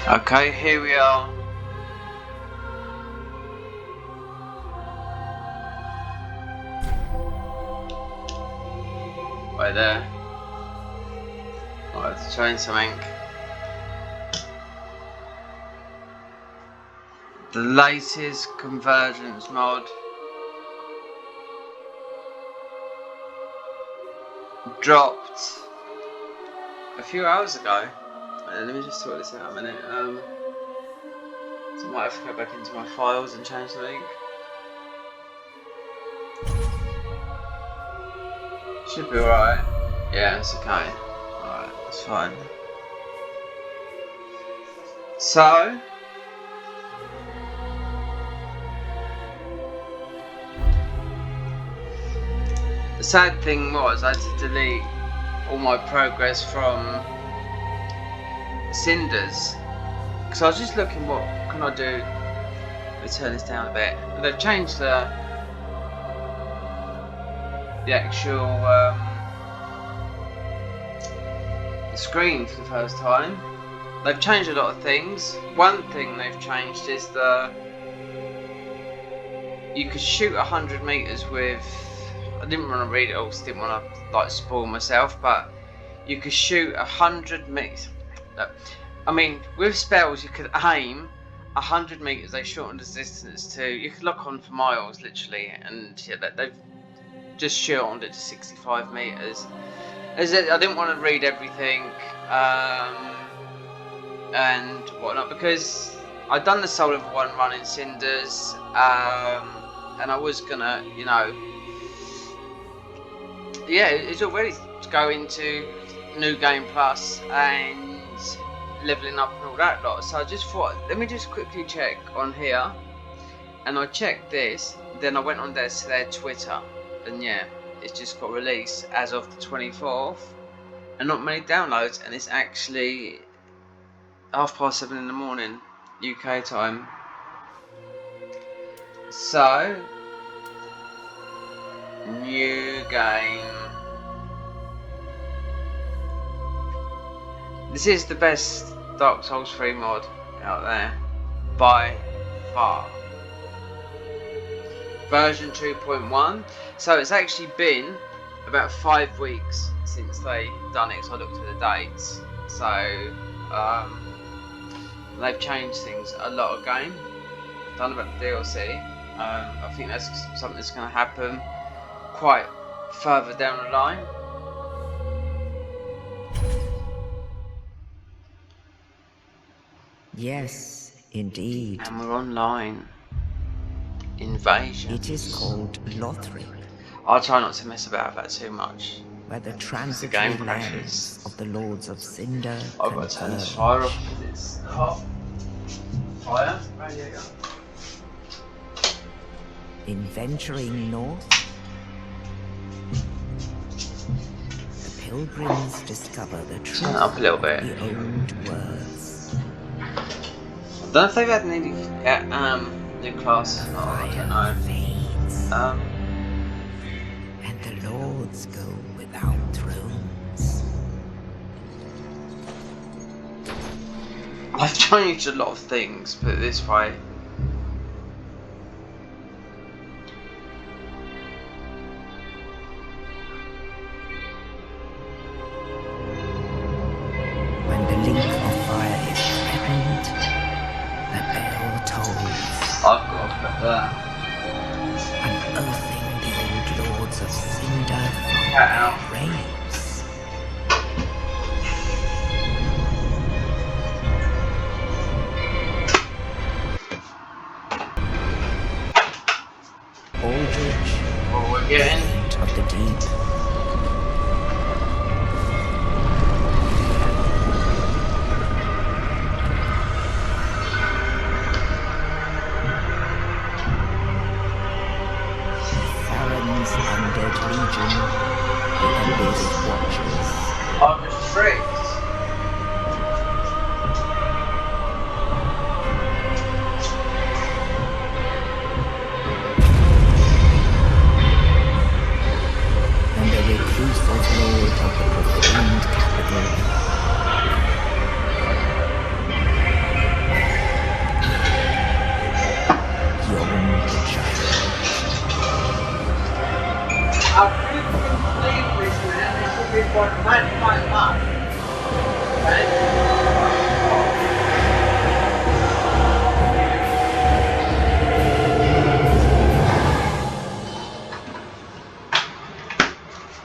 Okay, here we are. Right there. I have to change something. The latest Convergence mod dropped a few hours ago. Let me just sort this out a minute. So I might have to go back into my files and change something. Should be alright. Yeah, it's okay. Alright, that's fine. So the sad thing was I had to delete all my progress from Cinders, because I was just looking what can I do. Let me turn this down a bit. They've changed the actual the screen for the first time. They've changed a lot of things. One thing they've changed is you could shoot 100 meters with. I didn't want to read it all, because I didn't want to like spoil myself, but you could shoot 100 meters. I mean, with spells you could aim 100 meters. They shortened the distance to. You could lock on for miles, literally, and yeah, they've just shortened it to 65 meters. I didn't want to read everything and whatnot, because I'd done the Soul of One run in Cinders, and I was gonna, you know, yeah, it's already to go into New Game Plus and leveling up and all that lot. So I just thought, let me just quickly check on here, and I checked this. Then I went on their Twitter, and yeah, it's just got released as of the 24th, and not many downloads, and it's actually 7:30 in the morning UK time. So new game. This is the best Dark Souls 3 mod out there by far. Version 2.1. So it's actually been about 5 weeks since they done it, so I looked at the dates. So they've changed things a lot again. Done about the DLC. I think that's something that's going to happen quite further down the line. Yes, indeed. And we're online. Invasion. It is called Lothric, I'll try not to mess about that too much. where the The transitory game crashes. lands of the Lords of Cinder I've got to turn this converge. fire off because it's hot. Fire? Radiator. In venturing north, the pilgrims discover the truth Turn it up a little bit. of the old words. I don't know if they've had any new classes. The I don't fire know. fades, Um, and the lords go without thrones. I've changed a lot of things, put it this way. When the link of fire is threatened, the bell tolls, I've got to put that. unearthing the old lords of Cinder from Cat their out. graves. Aldrich, What we're getting. Saint of the Deep. Farron's undead legion, the abyss Well, I might find that.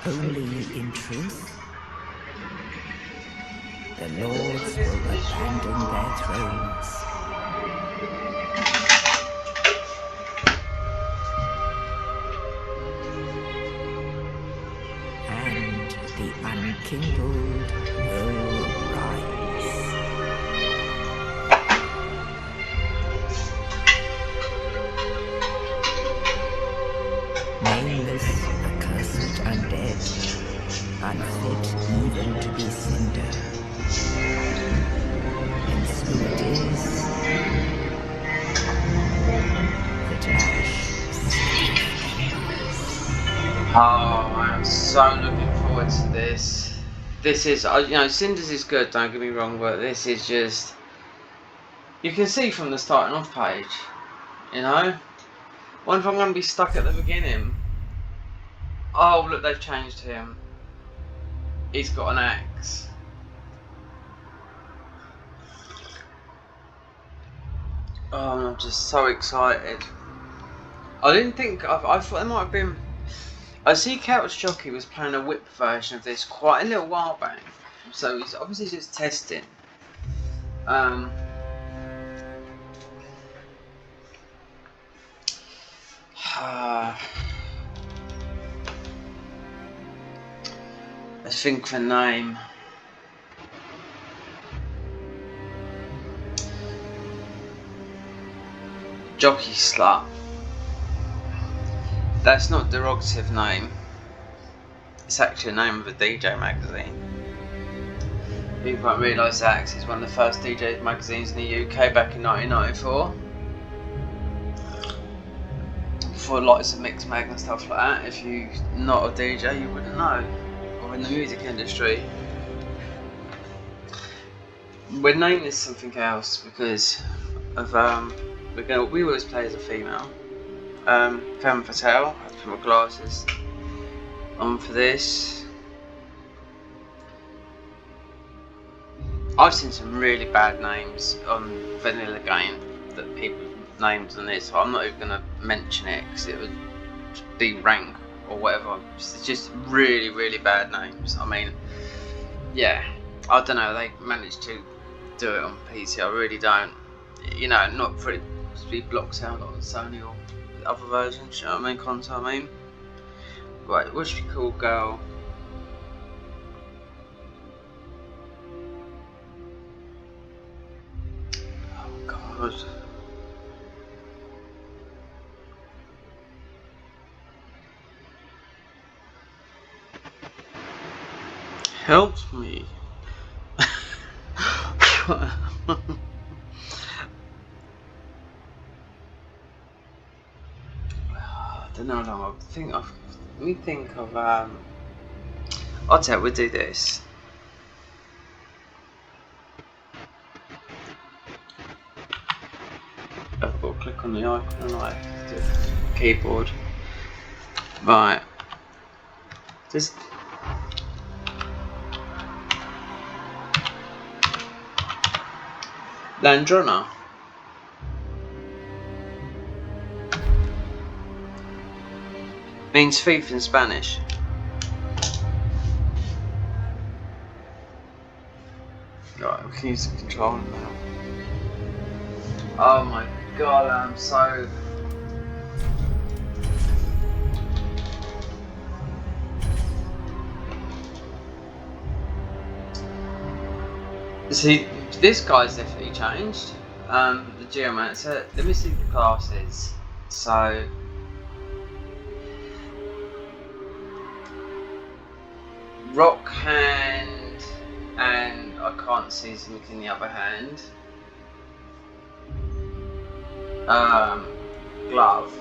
Only in truth, the lords will abandon their thrones. And the unkindled will rise. Nameless, accursed undead, unfit even to be cinder. And so it is that ash seeketh embers. Oh, I'm so looking forward to this. This is, you know, Cinders is good, don't get me wrong, but this is just, you can see from the starting off page, you know. Wonder if I'm going to be stuck at the beginning. Oh, look, they've changed him. He's got an axe. Oh, I'm just so excited. I didn't think, I thought there might have been, I see Couch Jockey was playing a whip version of this quite a little while back. So he's obviously just testing. Let's think of a name. Jockey Slut. That's not a derogative name. It's actually a name of a DJ magazine. People won't realise that because it's one of the first DJ magazines in the UK back in 1994. Before lots of mixed mag and stuff like that. If you're not a DJ, you wouldn't know. Or in the music industry. We're naming this something else because of we always play as a female. Femme Fatale. I have to put my glasses on for this. I've seen some really bad names on Vanilla Game that people named on this, so I'm not even going to mention it because it would be rank or whatever. It's just really, really bad names. I mean, yeah, I don't know, they managed to do it on PC, I really don't. You know, not for it to be blocked out on Sony or other versions, you know what I mean, console, I mean. Right, what should we call girl? Oh god. Help me. I don't know, no, let me think of, I'll tell you, we'll do this. I've got to click on the icon and I have to keyboard. Right. Just Landrona. Means thief in Spanish. Right, we can use the controller now. Oh my god, I'm so... See, this guy's definitely changed. The Geomancer. Let me see the classes. So... Rock hand, and I can't see something in the other hand. Glove.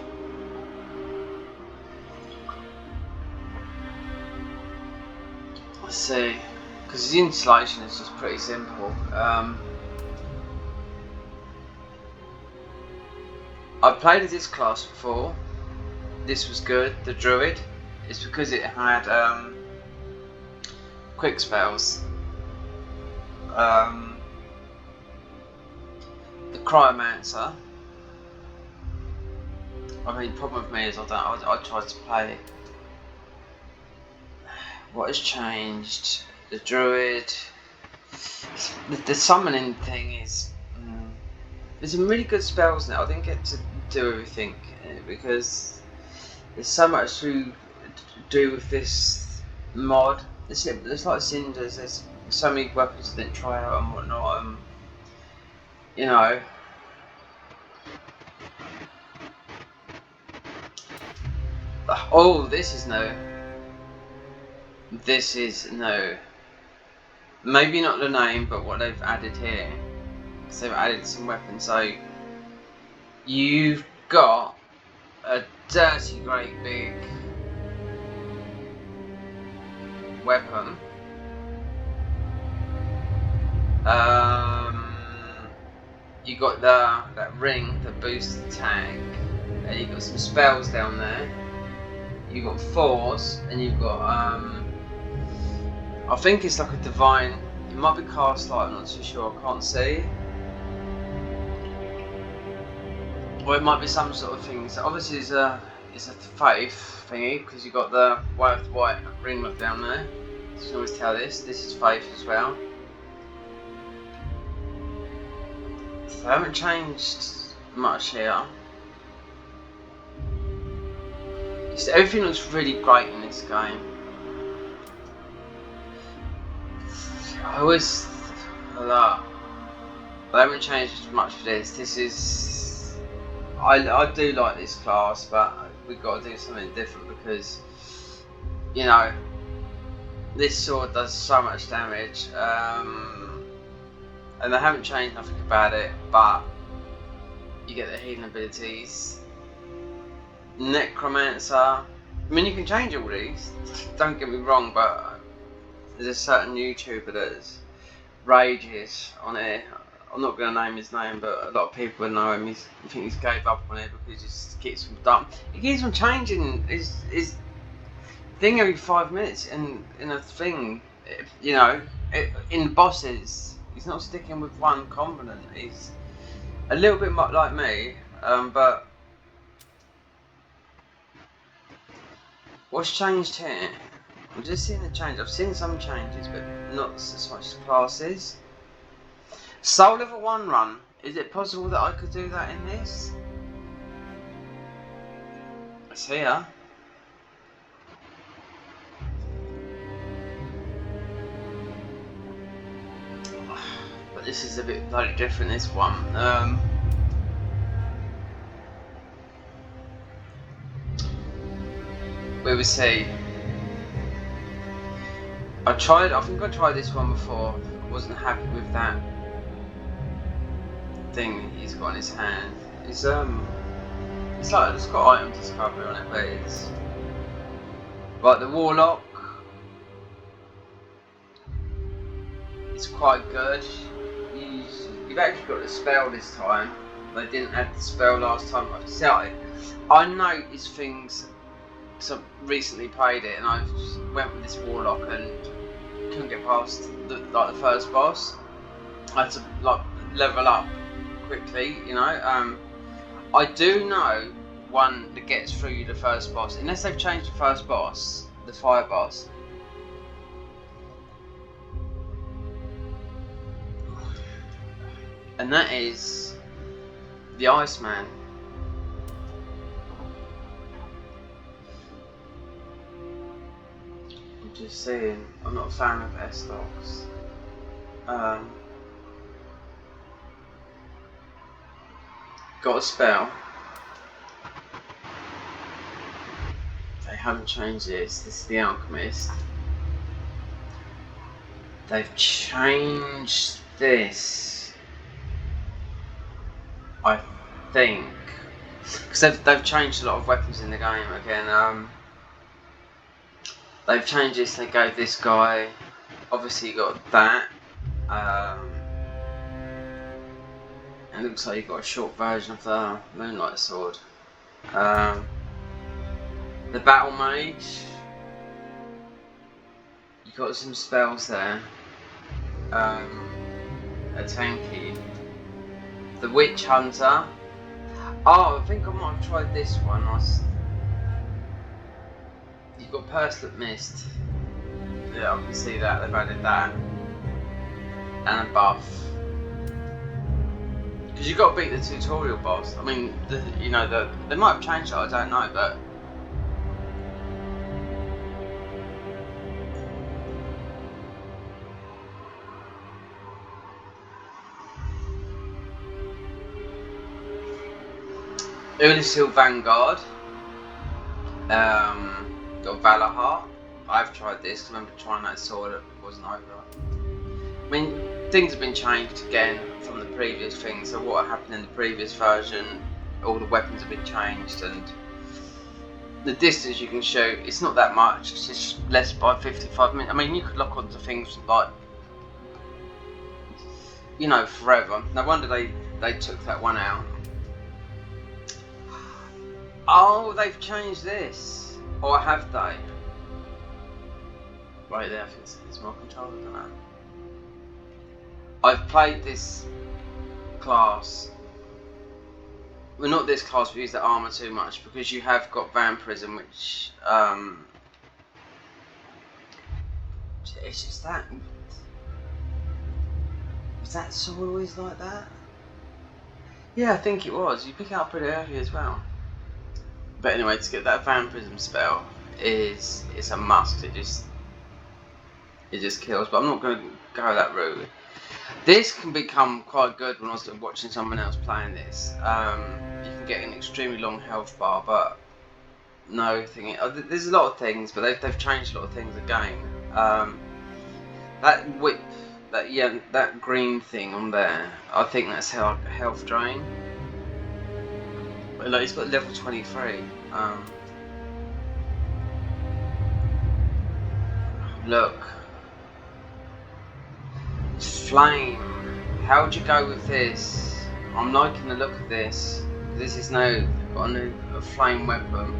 Let's see, because the installation is just pretty simple. I've played this class before. This was good. The Druid. It's because it had quick spells. The Cryomancer. I mean, the problem with me is I tried to play it. What has changed? The Druid. The summoning thing is. There's some really good spells now. I didn't get to do everything because there's so much to do with this mod. There's like cinders. There's so many weapons I didn't try out and whatnot. You know. Oh, this is new. This is new. Maybe not the name, but what they've added here. Because they've added some weapons. So you've got a dirty, great big weapon. You got that ring that boosts attack. You got some spells down there. You got fours, and you've got I think it's like a divine. It might be cast light. I'm not too sure. I can't see. Or it might be some sort of thing. So obviously it's a faith thingy because you got the white ringlet down there. So you can always tell this is faith as well. So they haven't changed much here. Everything looks really great in this game. I always they haven't changed much for this. This is I do like this class, but we've got to do something different because you know this sword does so much damage, and they haven't changed nothing about it. But you get the healing abilities. Necromancer. I mean, you can change all these. Don't get me wrong, but there's a certain YouTuber that rages on it. I'm not going to name his name, but a lot of people know him. I think he's gave up on it because he just keeps on dumb. He keeps on changing his thing every 5 minutes, in a thing, you know, in the bosses. He's not sticking with one component. He's a little bit like me, but. What's changed here? I'm just seeing the change. I've seen some changes, but not as much as classes. Soul level 1 run. Is it possible that I could do that in this? It's here. But this is a bit bloody different, this one. We will see. I think I tried this one before. I wasn't happy with that thing he's got in his hand. It's like it's got item discovery on it, but it's like the Warlock. It's quite good. You've actually got the spell this time. They didn't add the spell last time. I noticed things. So recently played it and I went with this Warlock and couldn't get past the first boss. I had to like level up quickly, you know. I do know one that gets through the first boss, unless they've changed the first boss, the fire boss. And that is the Iceman. Just saying, I'm not a fan of S-Dogs. Got a spell. They haven't changed this. This is the Alchemist. They've changed this, I think, because they've changed a lot of weapons in the game again. They've changed this. They gave this guy, obviously you got that. It looks like you got a short version of the Moonlight Sword. The Battle Mage. You got some spells there. A tanky. The Witch Hunter. Oh, I think I might have tried this one. You've got Perslet Mist. Yeah, I can see that. They've added that. And a buff. Because you've got to beat the tutorial boss. I mean, they might have changed it, I don't know, but... Unisil Vanguard. Got Valorheart. I've tried this, I remember trying that sword, it wasn't over. I mean, things have been changed again from the previous thing, so what happened in the previous version, all the weapons have been changed, and the distance you can shoot, it's not that much, it's just less by 55 minutes. I mean, you could lock onto things like, you know, forever. No wonder they took that one out. Oh, they've changed this. Or have they? Right there, I think it's more controller than that. I've played this class. Well, not this class, we use the armour too much because you have got vampirism, which it's just that. Was that sword always like that? Yeah, I think it was. You pick it up pretty early as well. But anyway, to get that vampirism spell is a must. It just kills. But I'm not going to go that route. This can become quite good when I was watching someone else playing this. You can get an extremely long health bar, but no thing. There's a lot of things, but they've changed a lot of things again. That whip, that green thing on there, I think that's health drain. But like, it's got level 23. Look. Flame. How would you go with this? I'm liking the look of this. This is now got a flame weapon.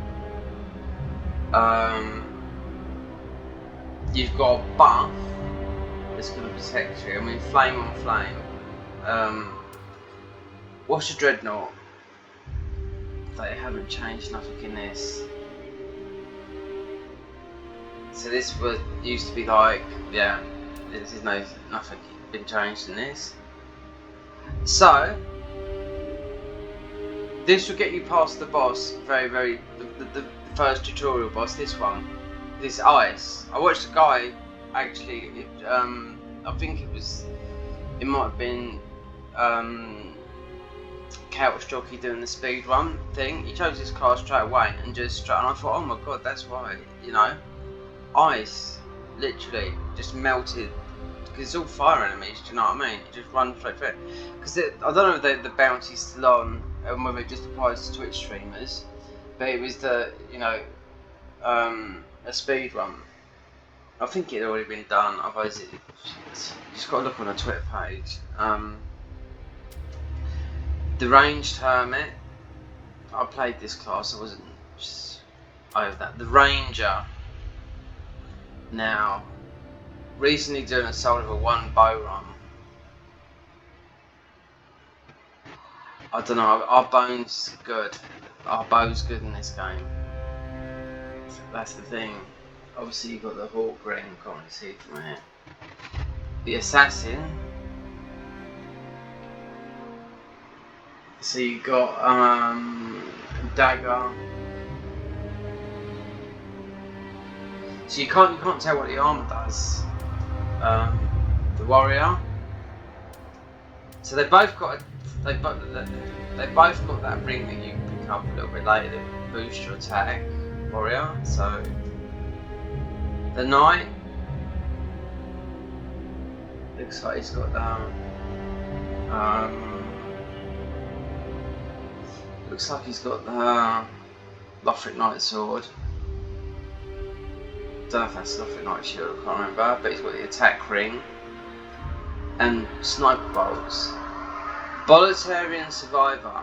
You've got a buff that's going to protect you. I mean, flame on flame. What's your Dreadnought? They haven't changed nothing in this. So this used to be like, yeah, this is nothing been changed in this. So this will get you past the boss the first tutorial boss, this one. This ice. I watched a guy actually, I think it might have been Couch Jockey doing the speed run thing. He chose his car straight away and and I thought, oh my god, that's why, you know, ice literally just melted because it's all fire enemies. Do you know what I mean? It just runs straight through. Because I don't know if the bounty's still on and whether it just applies to Twitch streamers, but it was the a speed run. I think it had already been done. Otherwise, you just got to look on a Twitter page. The Ranged Hermit. I played this class. I wasn't over that. The Ranger. Now, recently doing a Soul of a 1 bow run. I don't know. Our bone's good. Our bow's good in this game. That's the thing. Obviously, you've got the Hawk ring. Can't really see it from here. The Assassin. So you got dagger. So you can't tell what the armor does. The warrior. So they both got that ring that you can pick up a little bit later that boosts your attack. Warrior. So the knight looks like he's got looks like he's got the Lothric Knight sword. Don't know if that's Lothric Knight shield, I can't remember, but he's got the attack ring and sniper bolts. Bolitarian Survivor.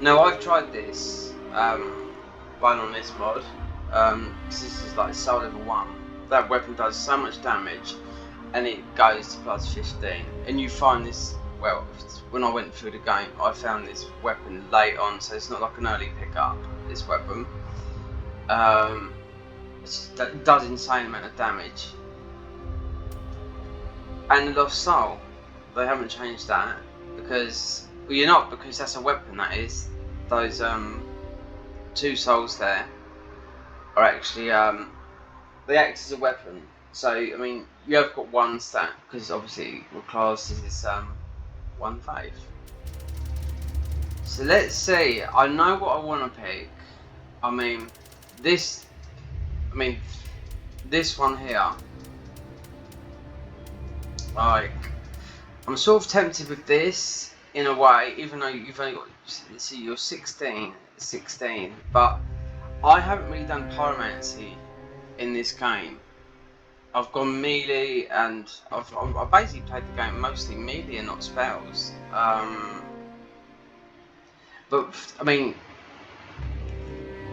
Now I've tried this, one on this mod, because this is like soul level 1. That weapon does so much damage, and it goes to plus 15. And you find this, well, when I went through the game, I found this weapon late on, so it's not like an early pickup. This weapon, it does insane amount of damage. And the Lost Soul, they haven't changed that because, well, you're not, because that's a weapon. That is, those 2 souls there are actually they act as a weapon. So I mean, you have got 1 stat because obviously your class is 1 faith. So let's see. I know what I want to pick. I mean, this one here. Like, I'm sort of tempted with this in a way, even though you've only got, see, you're 16, but I haven't really done Pyromancy in this game. I've gone melee, and I've basically played the game mostly melee and not spells. But I mean,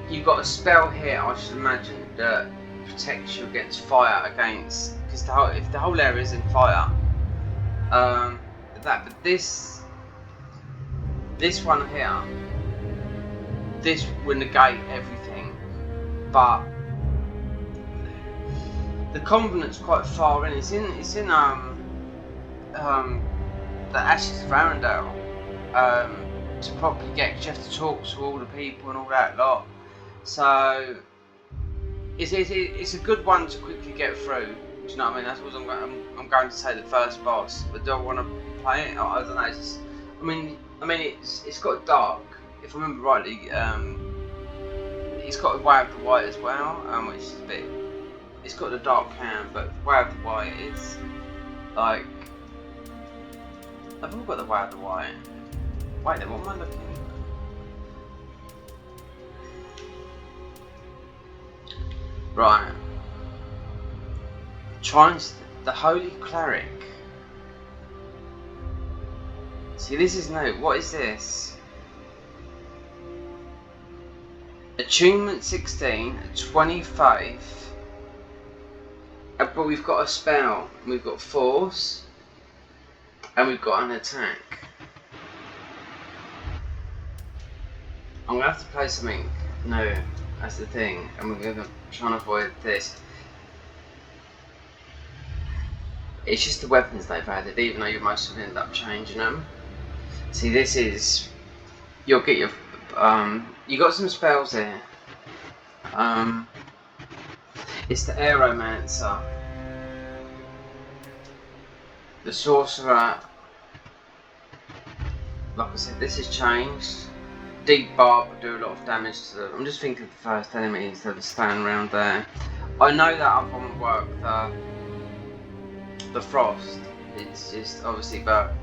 you've got a spell here, I should imagine, that protects you against fire, against, because if the whole area is in fire, but this one here, this will negate everything, but the Covenant's quite far in. It's in the Ashes of Arendelle. To properly get, you have to talk to all the people and all that lot. So it's a good one to quickly get through. Do you know what I mean? That's what I'm going to say, the first boss. But do I want to play it? I don't know. It's just, I mean it's got dark. If I remember rightly, it's got the Way of the White as well, which is a bit. It's got the dark hand, but the Way of the White is like. I've all got the Way of the White. Wait, then what am I looking at? Right. The Holy Cleric. See, this is new. What is this? Attunement 16, 25. But we've got a spell. We've got force. And we've got an attack. I'm going to have to play something new. That's the thing. And we're going to try and avoid this. It's just the weapons they've added, even though you most of end up changing them. See, this is, you'll get your, you got some spells here. It's the Pyromancer, the Sorcerer. Like I said, this has changed. Deep Barb will do a lot of damage to them. I'm just thinking of the first enemy instead of standing around there. I know that up on work, the Frost, it's just obviously, but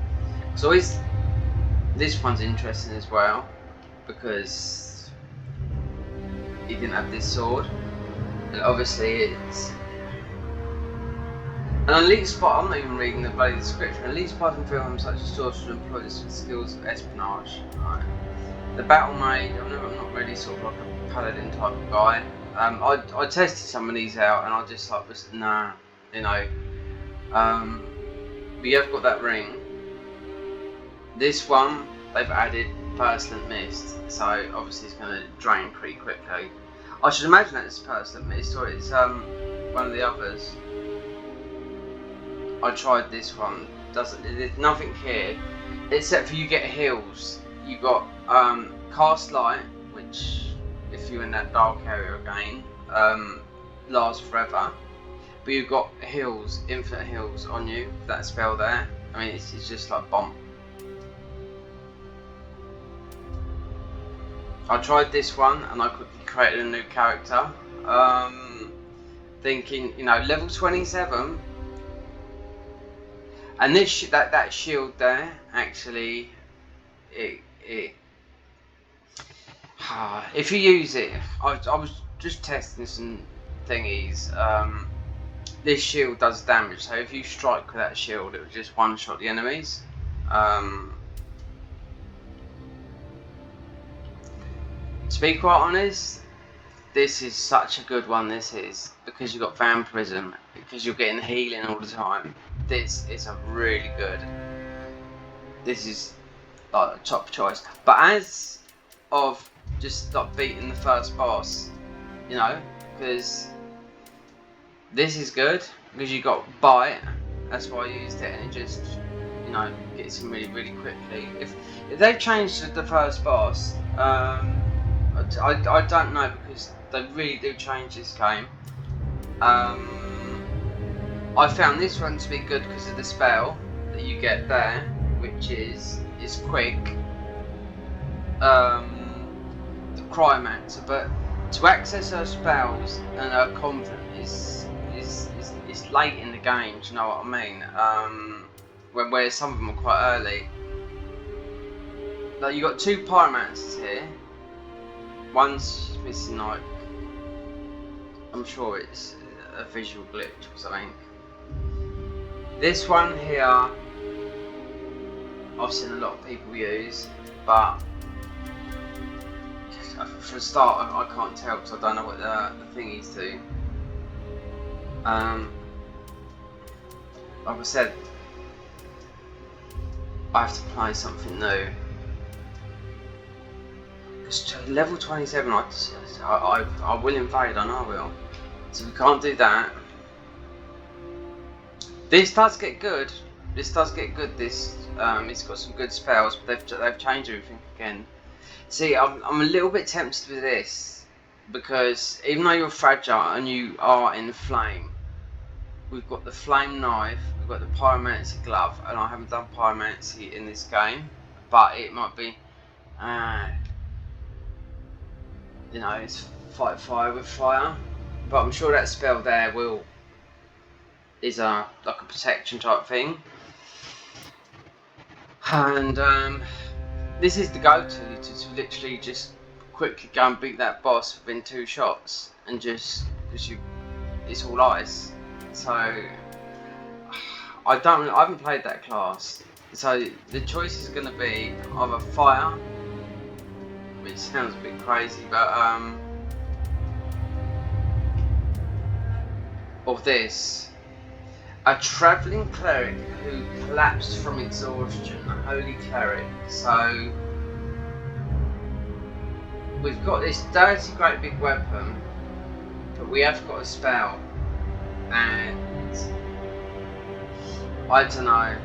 it's always, this one's interesting as well because he didn't have this sword, and obviously it's an elite spot. I'm not even reading the bloody description. Elite spot can feel him such a sorcerer employs the skills of espionage. Right. The battle mage, I'm not really sort of like a paladin type of guy. I tested some of these out and I just like, nah, you know. But you have got that ring. This one, they've added Persistent Mist, so obviously it's going to drain pretty quickly. I should imagine that it's Persistent Mist, or it's one of the others. I tried this one. There's nothing here, except for you get heals. You got Cast Light, which if you're in that dark area again, lasts forever. But you've got heals, infinite heals on you, that spell there. I mean, it's just like bomb. I tried this one and I quickly created a new character. Thinking, you know, level 27. And this that shield there, actually, if you use it, I was just testing some thingies. This shield does damage, so if you strike with that shield, it will just one-shot the enemies. To be quite honest, this is such a good one. This is because you've got vampirism, because you're getting healing all the time. This is a really good. This is like a top choice. But as of just like beating the first boss, you know, because this is good because you got bite. That's why I used it, and it just, you know, gets him really quickly. If they've changed the first boss, I don't know, because they really do change this game. I found this one to be good because of the spell that you get there, which is quick. The Pyromancer, but to access her spells and her convent is late in the game. Do you know what I mean? Where some of them are quite early. Like, you got two Pyromancers here. One's missing, like, I'm sure it's a visual glitch or something. This one here, I've seen a lot of people use, but for a start, I can't tell because I don't know what the thingies do. Like I said, I have to play something new. Because level 27, I will invade, I know I will. So we can't do that. This does get good. This does get good. This it's got some good spells, but they've changed everything again. See, I'm a little bit tempted with this because even though you're fragile and you are in the flame, we've got the flame knife, we've got the Pyromancy Glove, and I haven't done Pyromancy in this game, but it might be, you know, it's fight fire with fire. But I'm sure that spell there is like a protection type thing. And this is the go-to to literally just quickly go and beat that boss within 2 shots, and just because it's all ice. So I haven't played that class. So the choice is going to be either fire, which sounds a bit crazy, but or this. A travelling cleric who collapsed from exhaustion, a holy cleric. So we've got this dirty great big weapon, but we have got a spell, and I don't know.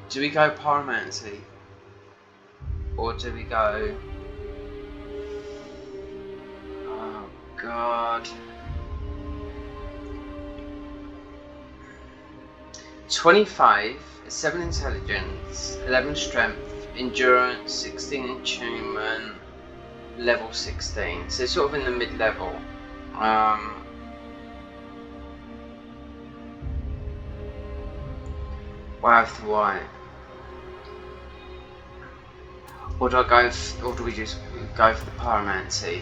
Do we go Pyromancy, or do we go? Oh God. 25, 7 intelligence, 11 strength, endurance, 16 attunement, level 16. So sort of in the mid-level. Wow, the white. Or do I go? Or do we just go for the Pyromancy?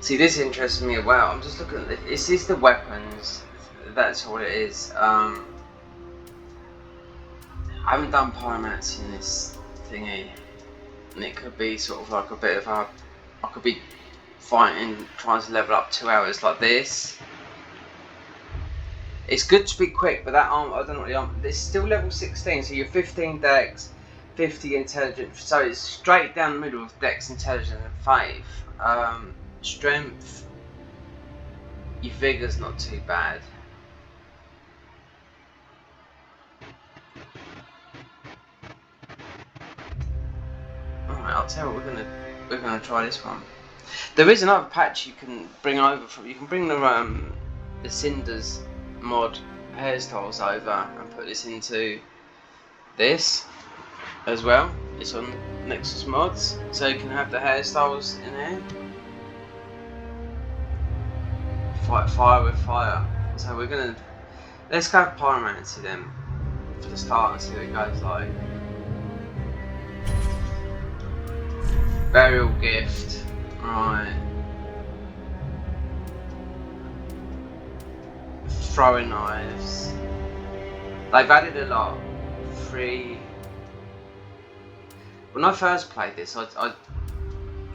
See, this interests me as well. I'm just looking at this. Is this the weapons? That's what it is. I haven't done Pyromancy in this thingy, and it could be sort of like a bit of a. I could be fighting, trying to level up 2 hours like this. It's good to be quick, but that arm, I don't know what the arm. It's still level 16, so you're 15 dex, 50 intelligence. So it's straight down the middle of dex, intelligence, and faith. Strength. Your vigor's not too bad. Alright, I'll tell you what, we're gonna try this one. There is another patch you can bring over from. You can bring the cinders mod hairstyles over and put this into this as well. It's on Nexus mods, so you can have the hairstyles in here. Fight fire with fire. So let's go Pyromancy then for the start and see what it goes like. Burial gift, right. Throwing knives. They've added a lot. 3. When I first played this, I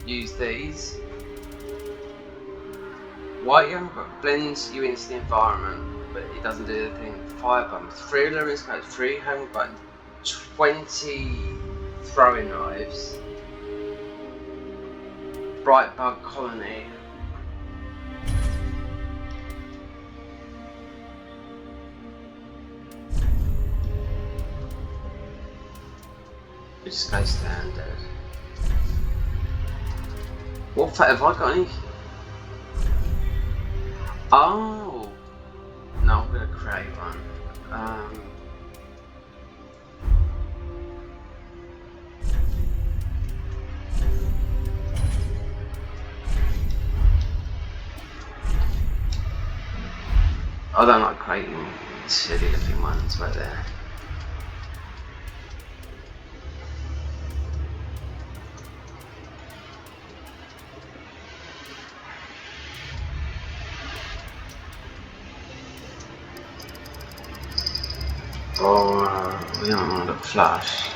use these. White Young blends you into the environment, but it doesn't do the thing. Fire bomb, 3 luminous coats, 3 home gun, 20 throwing knives, bright bug colony. We just go standard. What have I got any? Oh! No, I'm gonna create one. I don't like creating silly looking ones right there. We don't want to flash.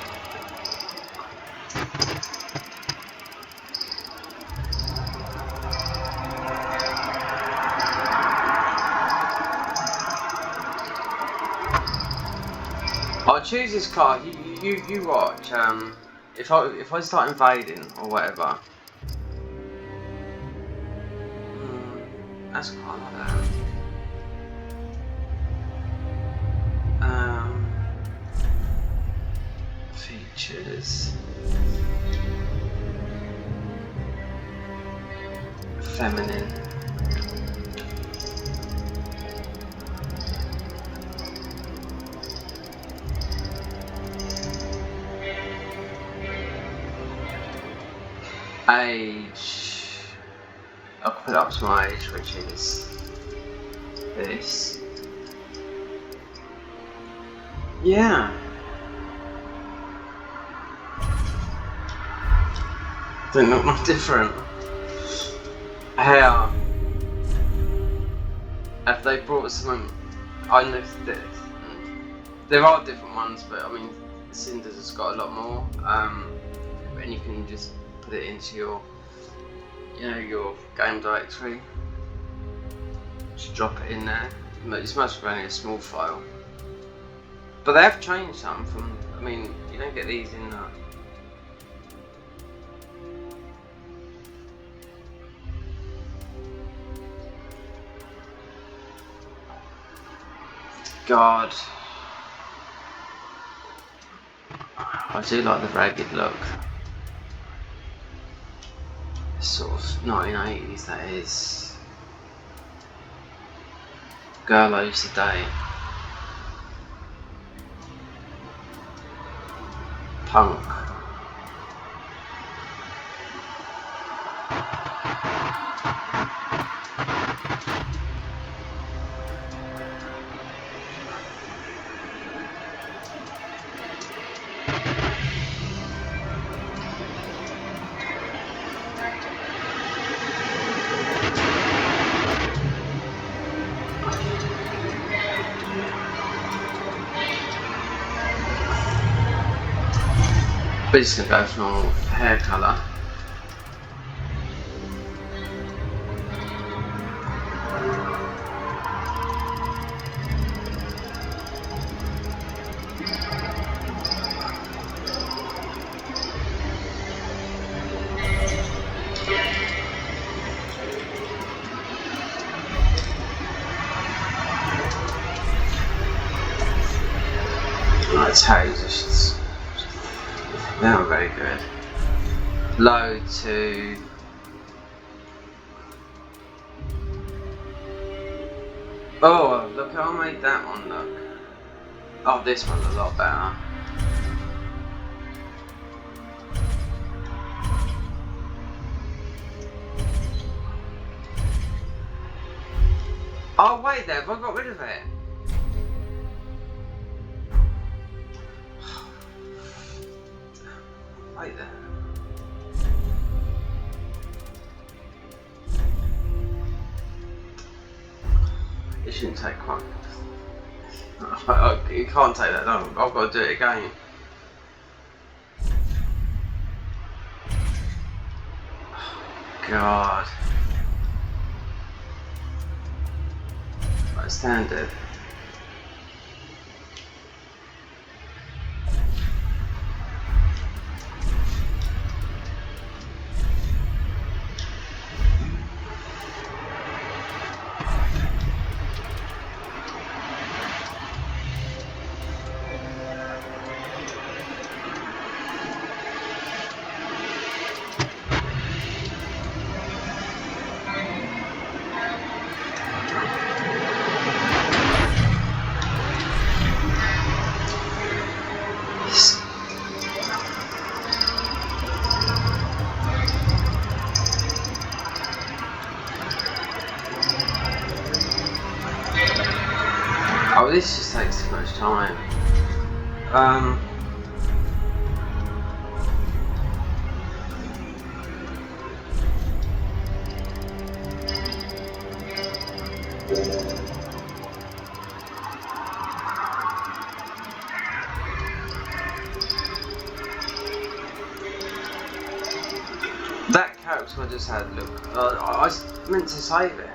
I'll choose this card. You watch. If I start invading or whatever, that's quite like that. Features. Feminine. Age. I'll put up to my age, which is this. Yeah. They look much different. Hair. Have they brought some? I noticed this. There are different ones, but I mean, Cinders has got a lot more. And you can just put it into your, your game directory. Just drop it in there. It's mostly only a small file. But they have changed some from. I mean, you don't get these in that. God, I do like the ragged look. Sort of 1980s, that is. Girl I used to date. Punk. We're just going to go for normal hair colour. That's how you just. They're not very good. Low to. Oh, look how I made that one look. Oh, this one's a lot better. Oh, wait there, have I got rid of it? Wait there. It shouldn't take quite. You can't take that long. I've got to do it again. God. Right, standard. Oh, this just takes too much time. That character I just had, look, I meant to save it.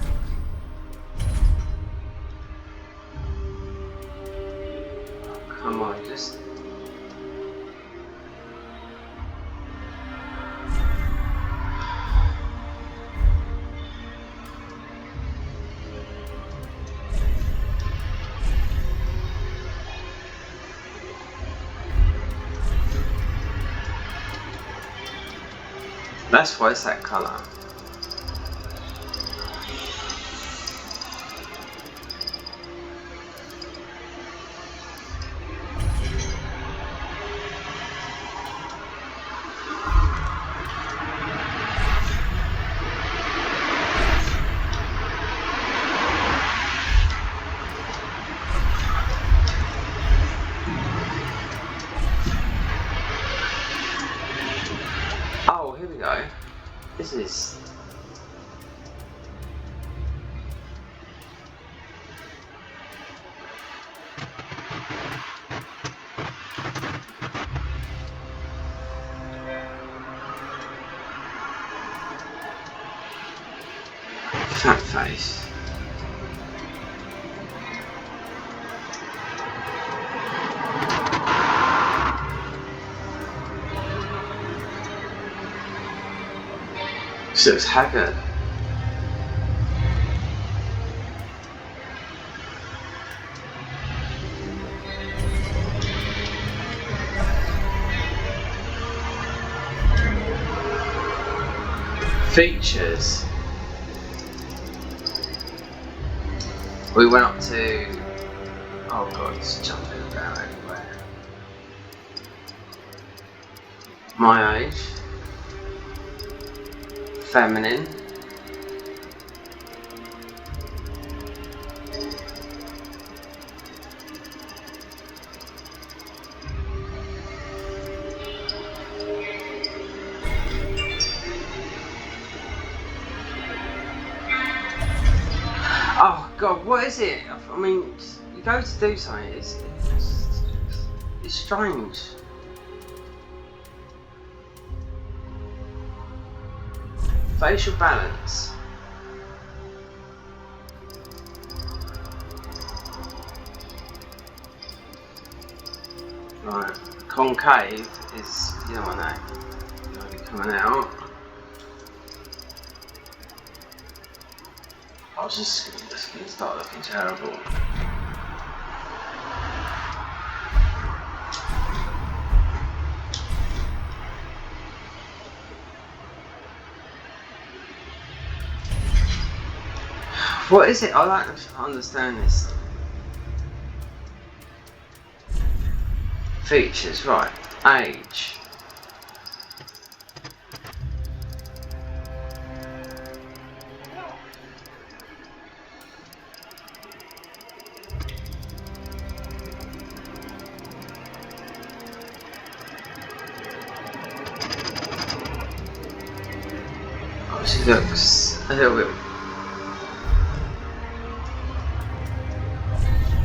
Oh, come on, just... That's why it's that colour. Oh, here we go. This is... Fat face. So it's haggard. Features. We went up to... Oh god, it's jumping about everywhere. My age. Feminine. Oh god, what is it? I mean, you go to do something, it's strange. Facial balance. Right, concave is, you know what I know, coming out. I was just going to start looking terrible. What is it? I don't understand this. Features, right. Age. Oh, she looks a little bit...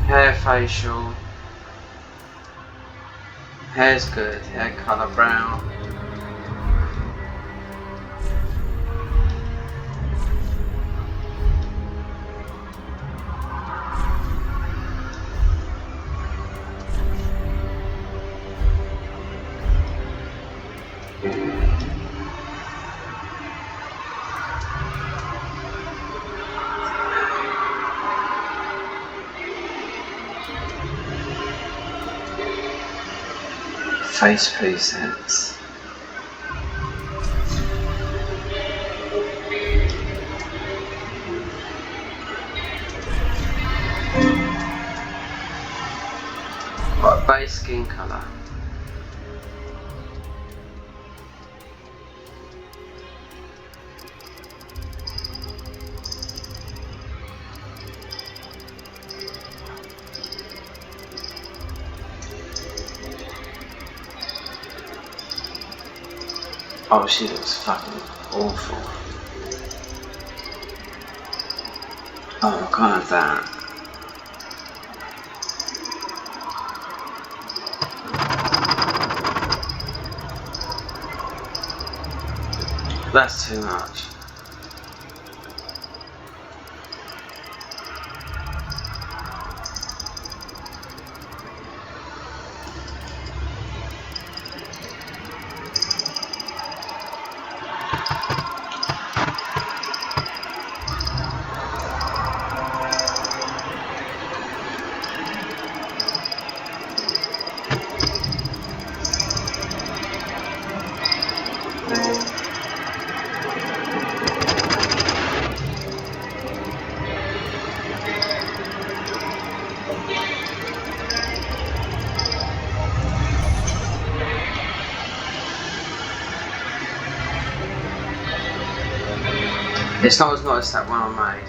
Hair, facial. Hair's good, hair colour brown. Face presets. Right, base skin colour. Oh, she looks fucking awful. Oh, I can't have that. That's too much. It's not as nice as that one I made.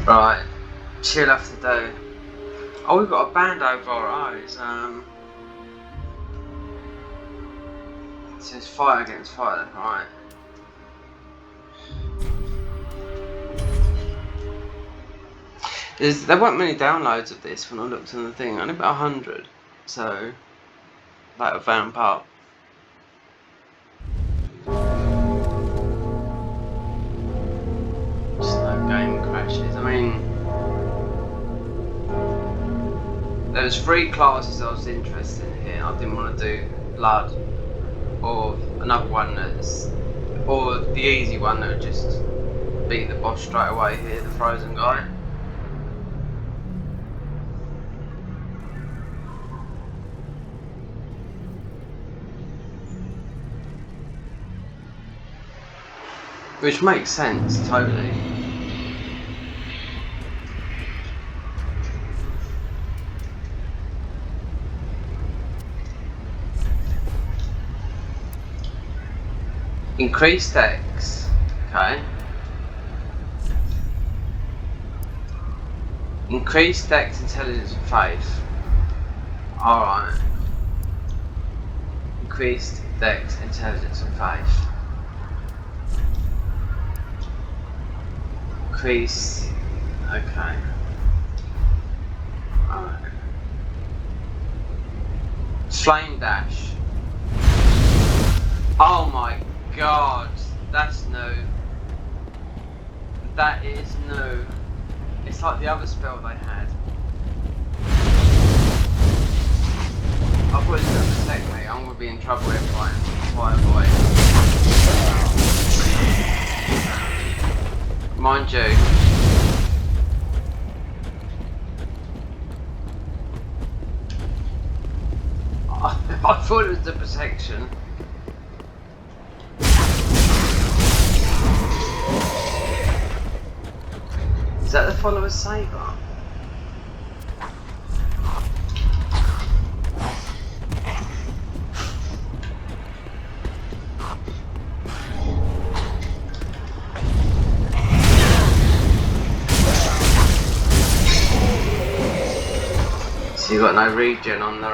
Right, she'll have to do. Oh, we've got a band over our eyes. It says fire against fire, right. There weren't many downloads of this when I looked on the thing, only about 100, so that'll vamp up. Just no game crashes. I mean, there was 3 classes I was interested in here. I didn't want to do blood, or another one that's, or the easy one that would just beat the boss straight away here, the frozen guy. Which makes sense, totally. Increased Dex, okay. Increased Dex, Intelligence and Faith. Alright. Increased Dex, Intelligence and Faith. Increase, okay. Alright. Flame Dash. Oh my god, that's new. That is new. It's like the other spell they had. I thought it was going to protect me. I'm going to be in trouble here, Fire Boy. Mind you. I thought it was the protection. Is that the follower's saber? So you got no regen on the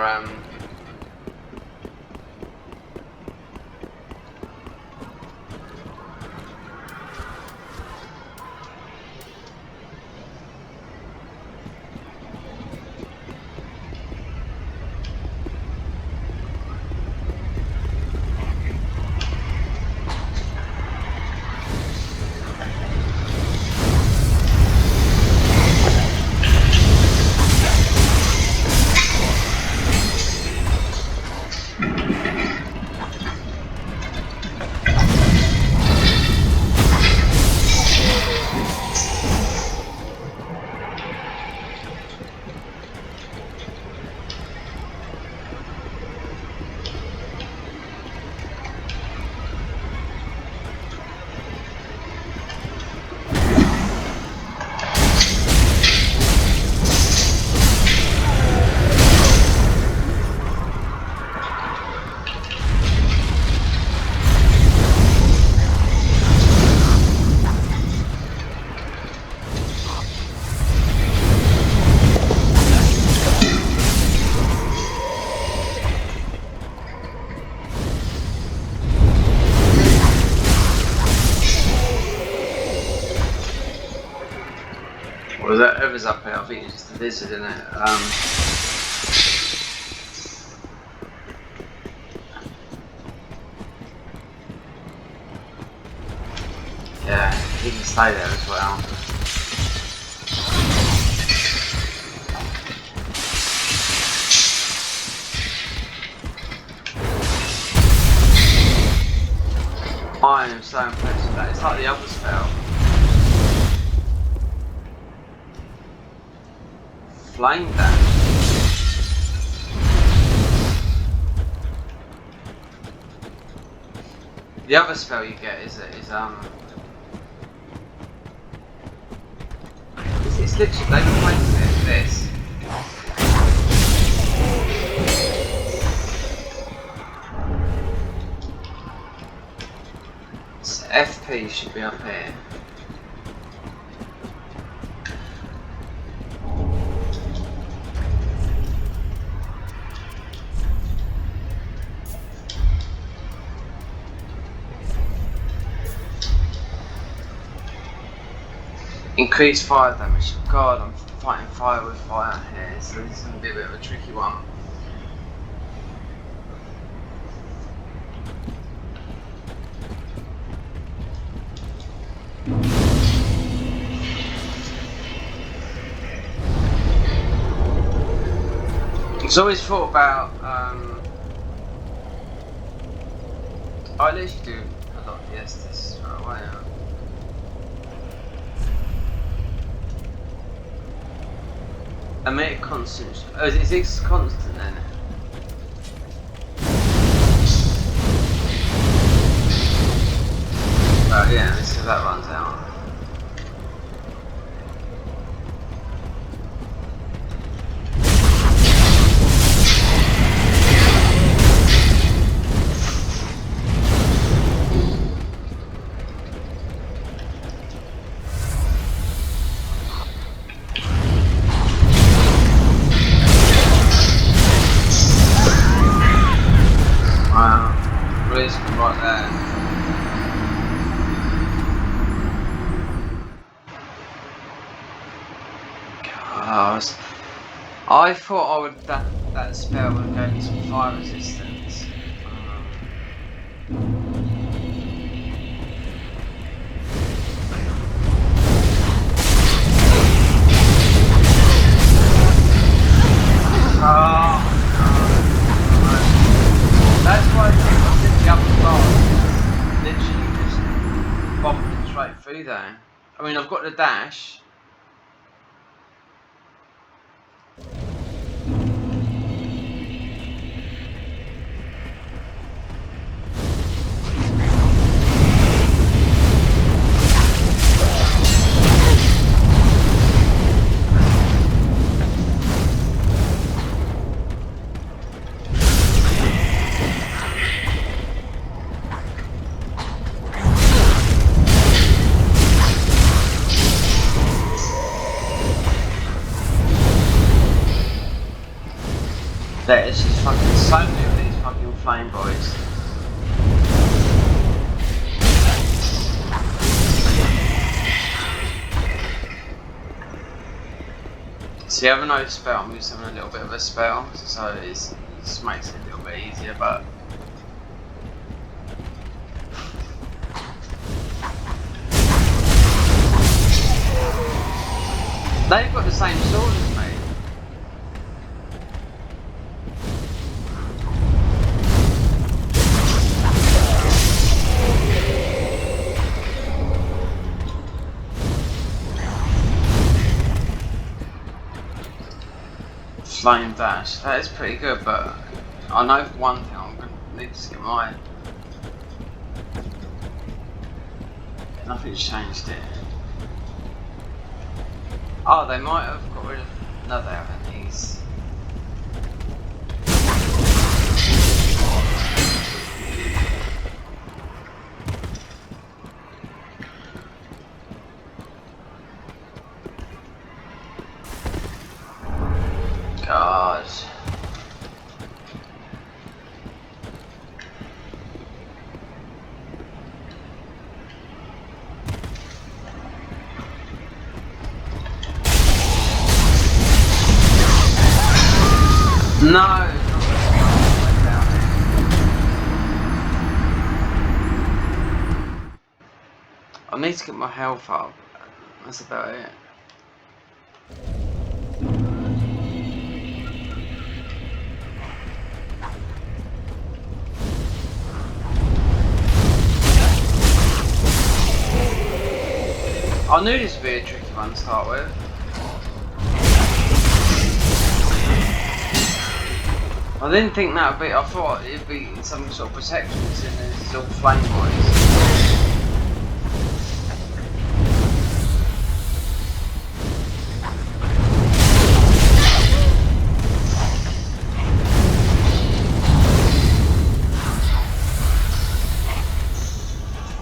Well, that whoever's up here, I think it's just the lizard, isn't it? Yeah, he can stay there as well. I am so impressed with that. It's like the other spell. Flame dash. The other spell you get is it's literally they replaced it with this. So FP should be up here. Increased fire damage. God, I'm fighting fire with fire here, so this is going to be a bit of a tricky one. It's always thought about, I literally do a lot of the Estes right away now. I made it constant. Oh, is it constant then? Oh yeah, let's see if that runs out. Right there. God, I thought I would that spell would give me some fire resistance. That's why I think I did the upper bar. Literally just bombing straight through there. I mean, I've got the dash. There's just fucking so many of these fucking flame boys. See, I have no spell, I'm just having a little bit of a spell, so it just makes it a little bit easier, but they've got the same sword as me. Flame dash, that is pretty good, but I know one thing, I'm going to need to get my... Nothing's changed it. Oh, they might have got rid of... No, they haven't. He's... God. No, it's not way down there. I need to get my health up. That's about it. I knew this would be a tricky one to start with. I didn't think that would be, I thought it'd be some sort of protection since it's all flame boys.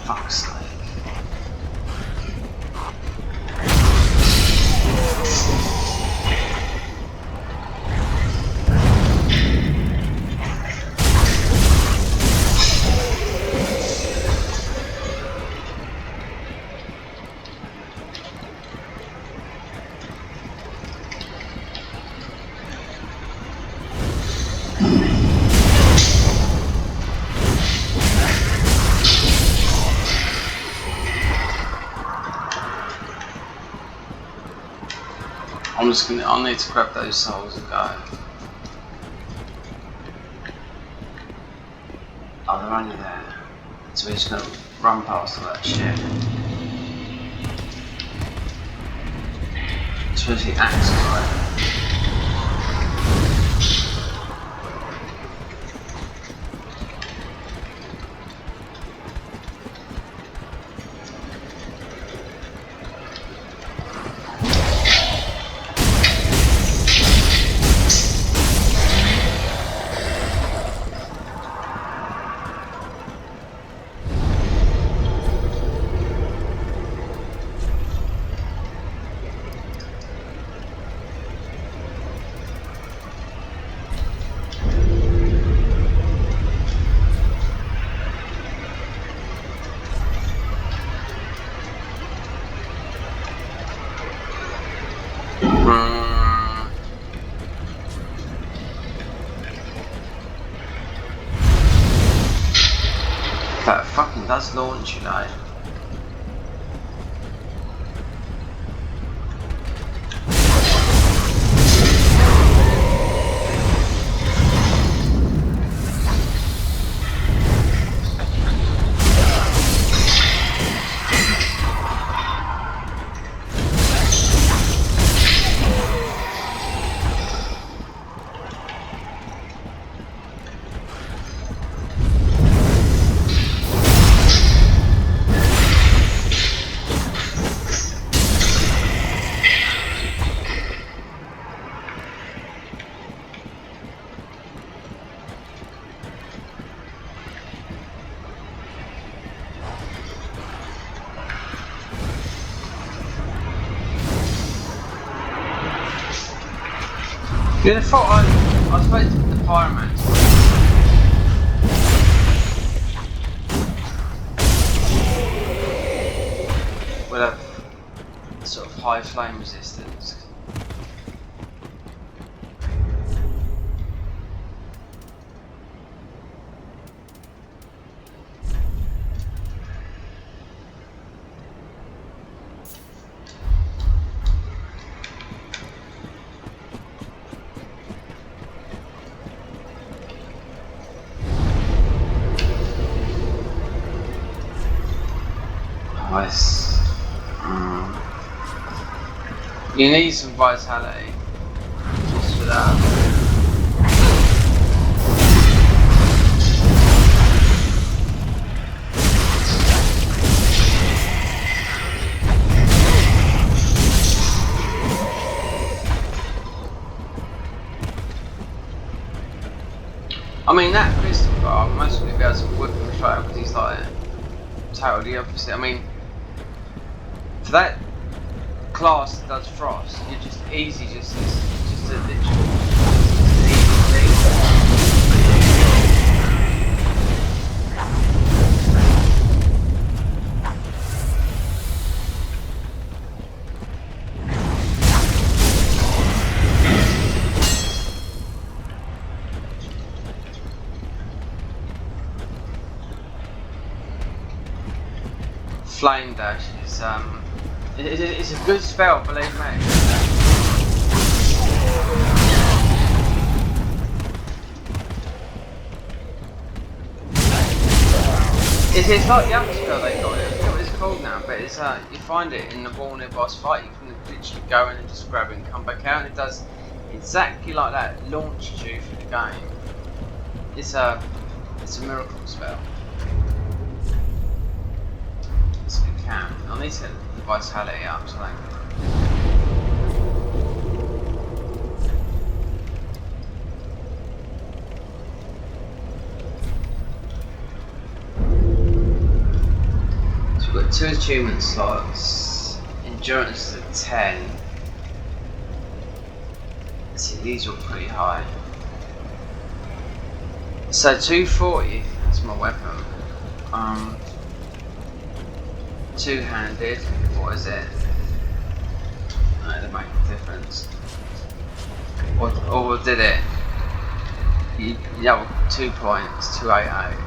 Fuck's sake. I'll need to grab those souls and go. Oh, they're only there. So we're just gonna run past all that shit. Especially axes, right? That fucking does launch, you know. You'd have thought I suppose the Pyromancers would have sort of high flame resistance. Nice. You need some vitality just for that. I mean, that crystal bar, I'm most likely be able to whip him straight up because he's like totally opposite. I mean, for that class that does frost, you're just easy, just a literal easy Flame Dash is it's a good spell, believe me. It's like the other spell they got. I forget what it's called now, but it's you find it in the Warlock boss fight. You can literally go in and just grab it and come back out. And it does exactly like that. It launches you through the game. It's a miracle spell. So we can. I need to get the vitality up so like. We've got 2 achievement slots. Endurance is at 10. See, these are pretty high. So 240, that's my weapon. Two-handed, what is it? No, that makes a difference. Or did it? Yeah, 2 points, 288.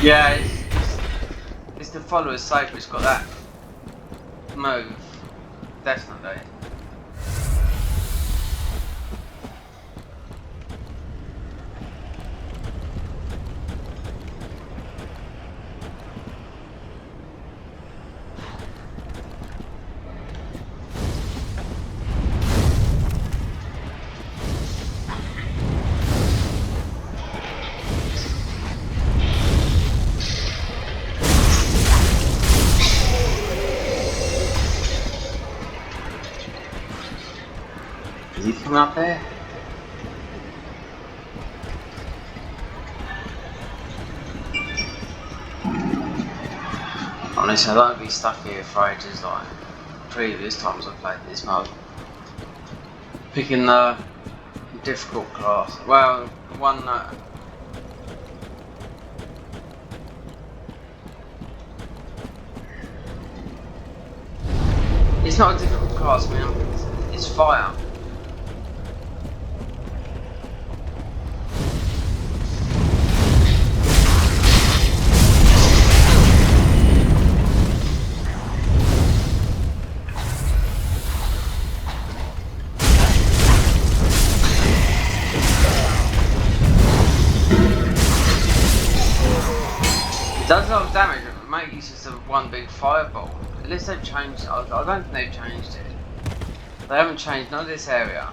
Yeah, it's the follower's safe, it's got that move, definitely. Is he coming up there? Honestly, I don't be stuck here for ages like previous times I've played this mode. Picking the difficult class. Well, one that it's not a difficult class, man. It's fire. It does a lot of damage, it makes just a one big fireball. Unless they've changed it, I don't think they've changed it. They haven't changed none of this area.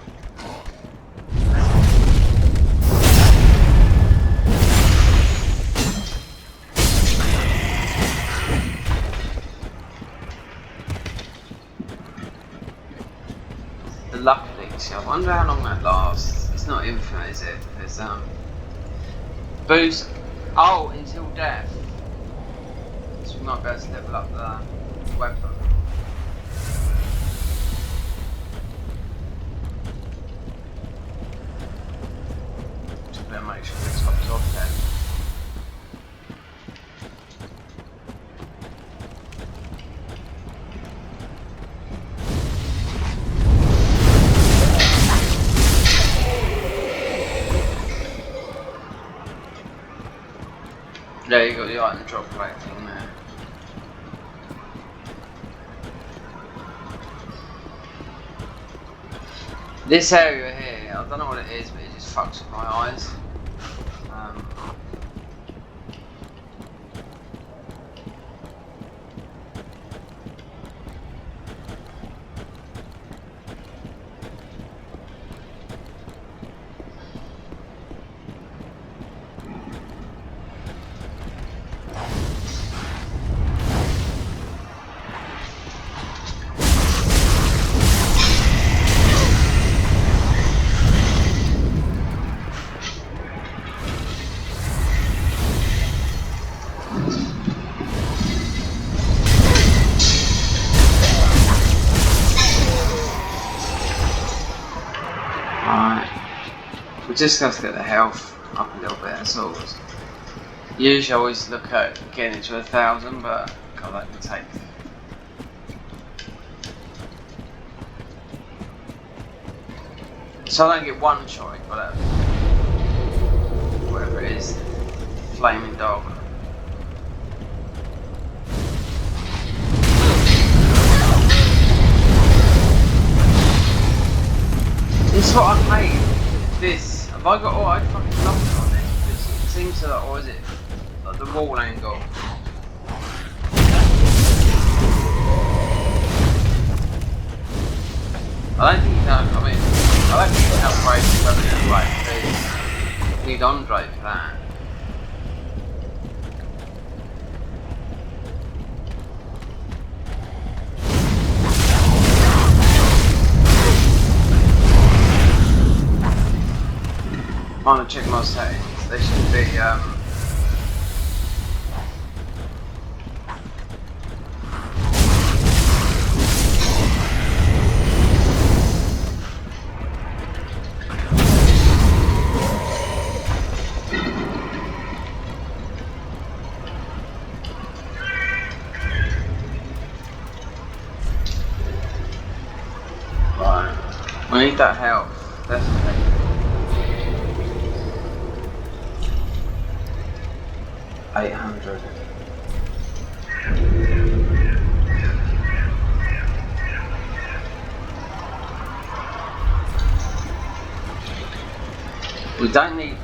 The luck elixir, I wonder how long that lasts. It's not infinite, is it? There's boost, oh, until death. So we might be able to level up the weapon. Just better make sure it stops off then. There you got the item drop rate thing there. This area here, I don't know what it is, but it just fucks with my eyes. We just have to get the health up a little bit, that's all. Usually I always look at getting it to 1,000, but God, that can take. So I don't get one shot, but whatever it is, flaming dog. This is what I hate. This. Have I got auto fucking locked on it? Because it seems to, or is it like the wall angle? I don't think you can. I mean, I don't think you can upgrade the weapon right, because you need Andre for that. I'm gonna check my settings. They should be right. We need that health, definitely. $800. We don't need.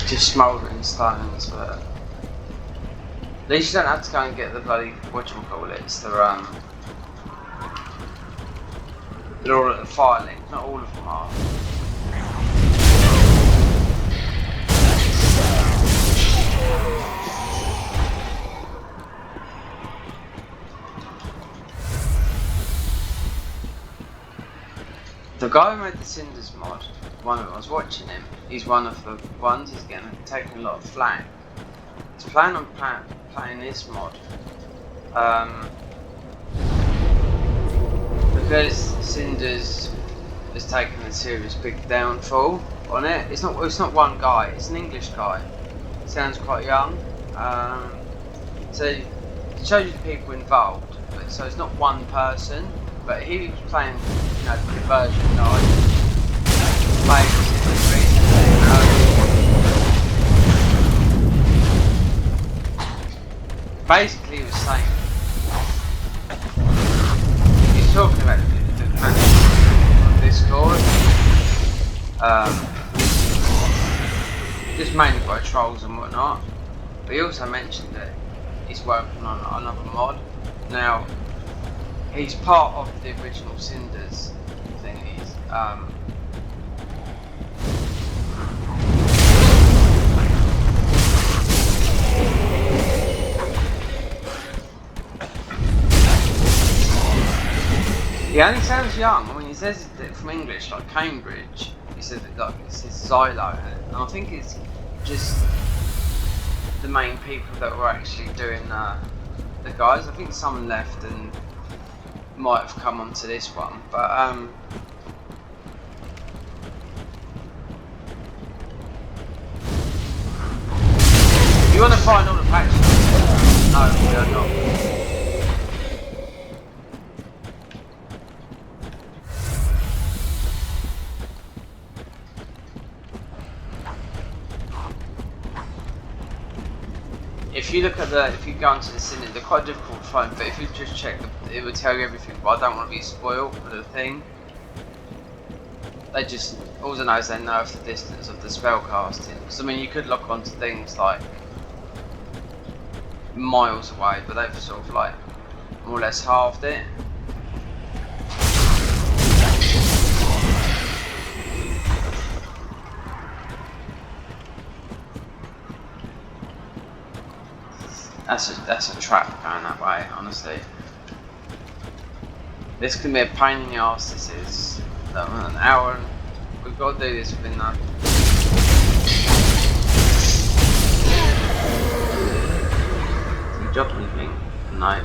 Just smouldering stones, but at least you don't have to go and get the bloody whatchamacallits. They're all at the fire link, not all of them are. The guy who made the Cinders mod, one of them, I was watching him, he's one of the ones, he's taking a lot of flack. He's planning on playing this mod. Because Cinders has taken a serious big downfall on it. It's not one guy, it's an English guy. Sounds quite young. So it shows you the people involved. But, so it's not one person, but he was playing, you know, the conversion guide. Playing Cinders recently, you know. Basically he was saying, he's talking about the match on Discord. Just mainly by trolls and whatnot. But he also mentioned that he's working on another mod. Now, he's part of the original Cinders thingies. He only sounds young. I mean, he says it from English, like Cambridge. He said that, like, it says Xylo, and I think it's just the main people that were actually doing the guys. I think someone left and might have come onto this one, but you want to find all the patches? No, we are not. If you look at if you go into the Cinders, they're quite difficult to find, but if you just check, it will tell you everything, but I don't want to be spoiled for the thing. They just, all I know is they nerf the distance of the spell casting. So I mean, you could lock onto things like miles away, but they've sort of like, more or less halved it. That's a trap going that way, honestly. This can be a pain in the arse, this is. An hour and we've got to do this within that. Did you drop anything? No.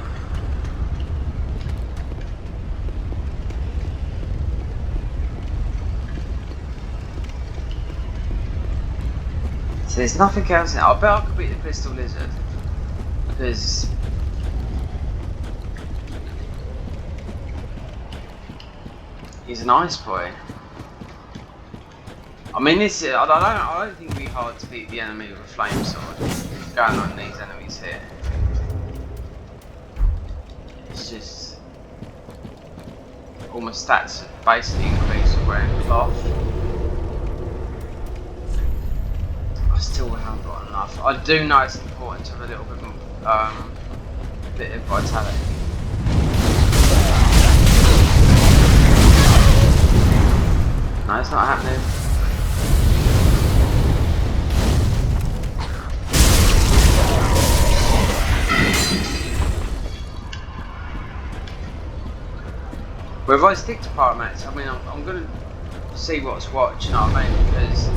So there's nothing else in it. I bet I could beat the Crystal Lizard. Because he's an ice boy. I mean, this I don't think it'd be hard to beat the enemy with a flame sword. Going on these enemies here. It's just all my stats have basically increased with wearing cloth. I still haven't got enough. I do know it's important to have a little bit of vitality. No, it's not happening. But if I stick to Pyromancer, I mean, I'm going to see what's what, you know what I mean? Because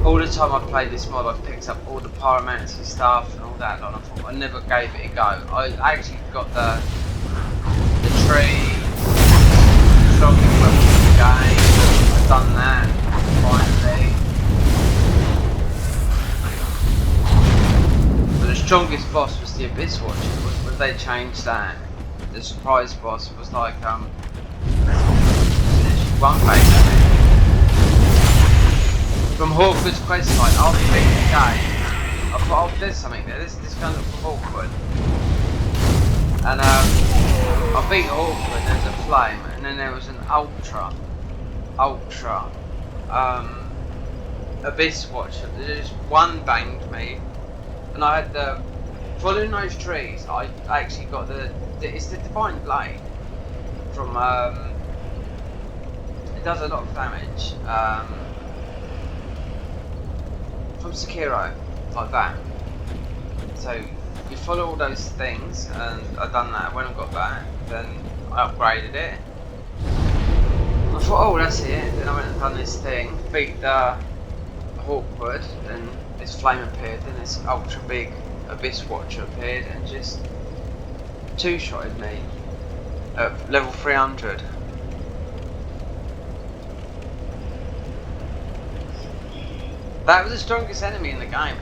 all the time I played this mod, I've picked up all the Pyromancy stuff and all that, and I thought I never gave it a go. I actually got the tree, strongest weapon in the game. I've done that finally. But the strongest boss was the Abyss Watcher. Would they change that? The surprise boss was like one page. From Hawkwood's questline, after beating the game, I thought, oh, there's something there. This comes up from Hawkwood. And I beat Hawkwood, there's a flame, and then there was an ultra Abyss Watcher. Just one banged me, and I had the following those trees. I actually got it's the Divine Blade from it does a lot of damage from Sekiro, like that. So you follow all those things, and I've done that. When I got that, then I upgraded it. I thought, oh, that's it. Then I went and done this thing, beat the Hawkwood, then this flame appeared, then this ultra big Abyss Watcher appeared, and just two-shotted me at level 300. That was the strongest enemy in the game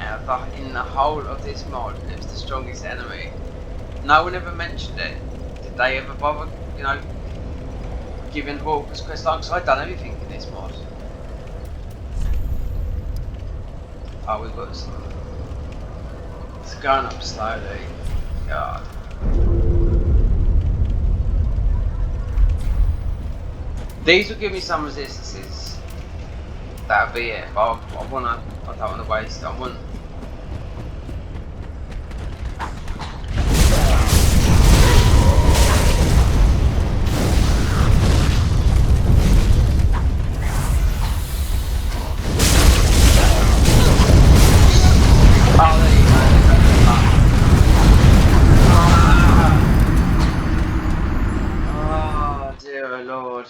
in the whole of this mod. It was the strongest enemy. No one ever mentioned it. Did they ever bother, you know, giving Hawkwood's quest on? Because I've done everything in this mod. Oh, we've got some. It's going up slowly. God. These will give me some resistances. That'll be it. But I don't want to waste. I want. Oh, there you go. Oh, dear Lord.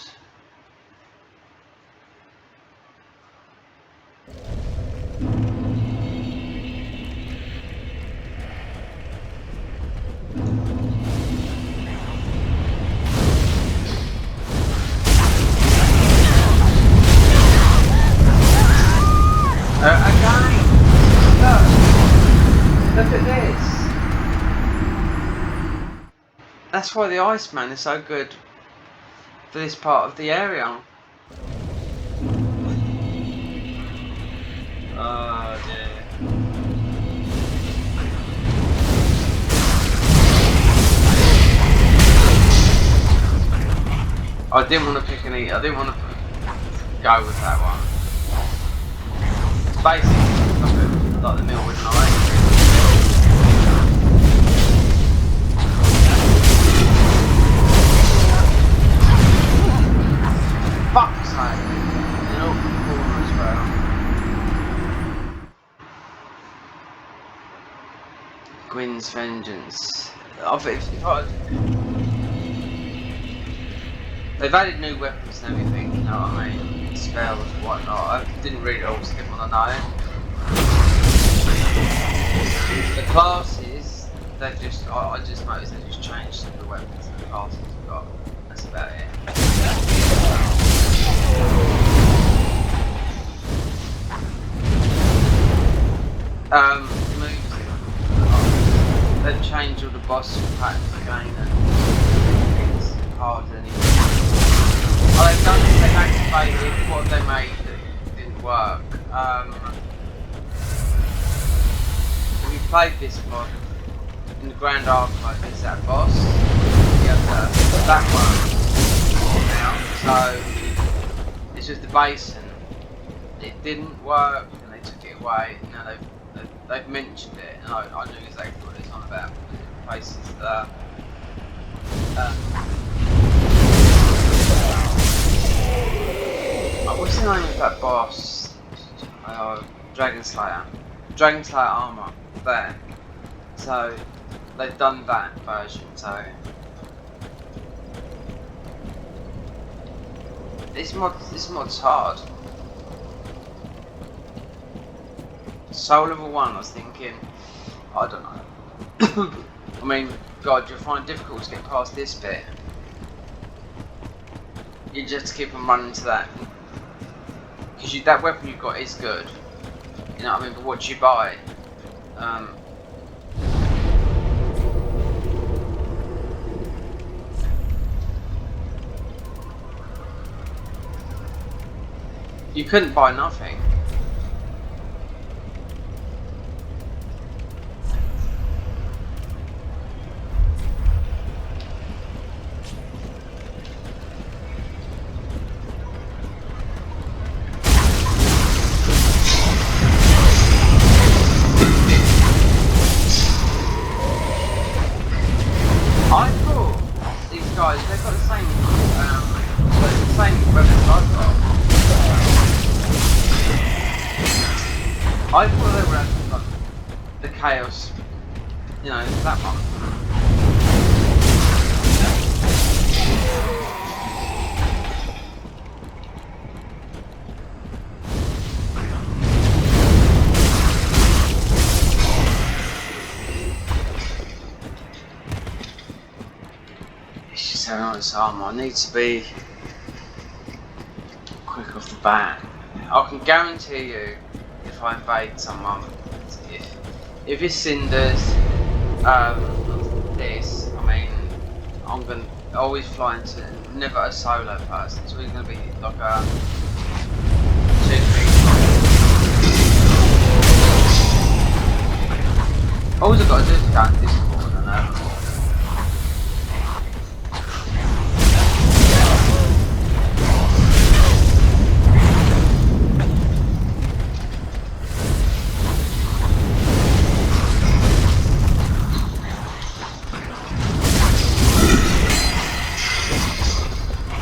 Again! Look at this! That's why the Iceman is so good for this part of the area. Oh dear. I didn't want to pick any. I didn't want to go with that one. It's basically like the mill with an eye. Fuck's sake! An awkward corner as well. Gwyn's Vengeance. They've added new weapons and everything, you know what I mean? Spells and whatnot. I didn't read it all, so I didn't want to know. The classes, they've just, I just noticed they just changed some of the weapons and the classes we've got. That's about it. Moves. They've changed all the boss packs again and it's harder than anything. Oh, they've activated what they made that didn't work. If you played this mod in the Grand Archive, there's that boss. You have that one now. So it's just the basin. It didn't work and they took it away. Now they've mentioned it and I knew exactly what it's on about. It replaces the what's the name of that boss? Dragon Slayer armor there. So they've done that version. So this mod's hard. Soul level 1, I was thinking, I don't know. I mean, God, you'll find it difficult to get past this bit. You just keep on running to that. Because that weapon you've got is good. You know what I mean? But what do you buy? You couldn't buy nothing. I thought they were like the chaos, you know, that one. It's just having all this armor. I need to be quick off the bat. I can guarantee you, if I invade someone, if it's Cinders, this, I mean, I'm gonna always fly into never a solo person. It's always gonna be like a 2-3. All I've got to do is go into Discord and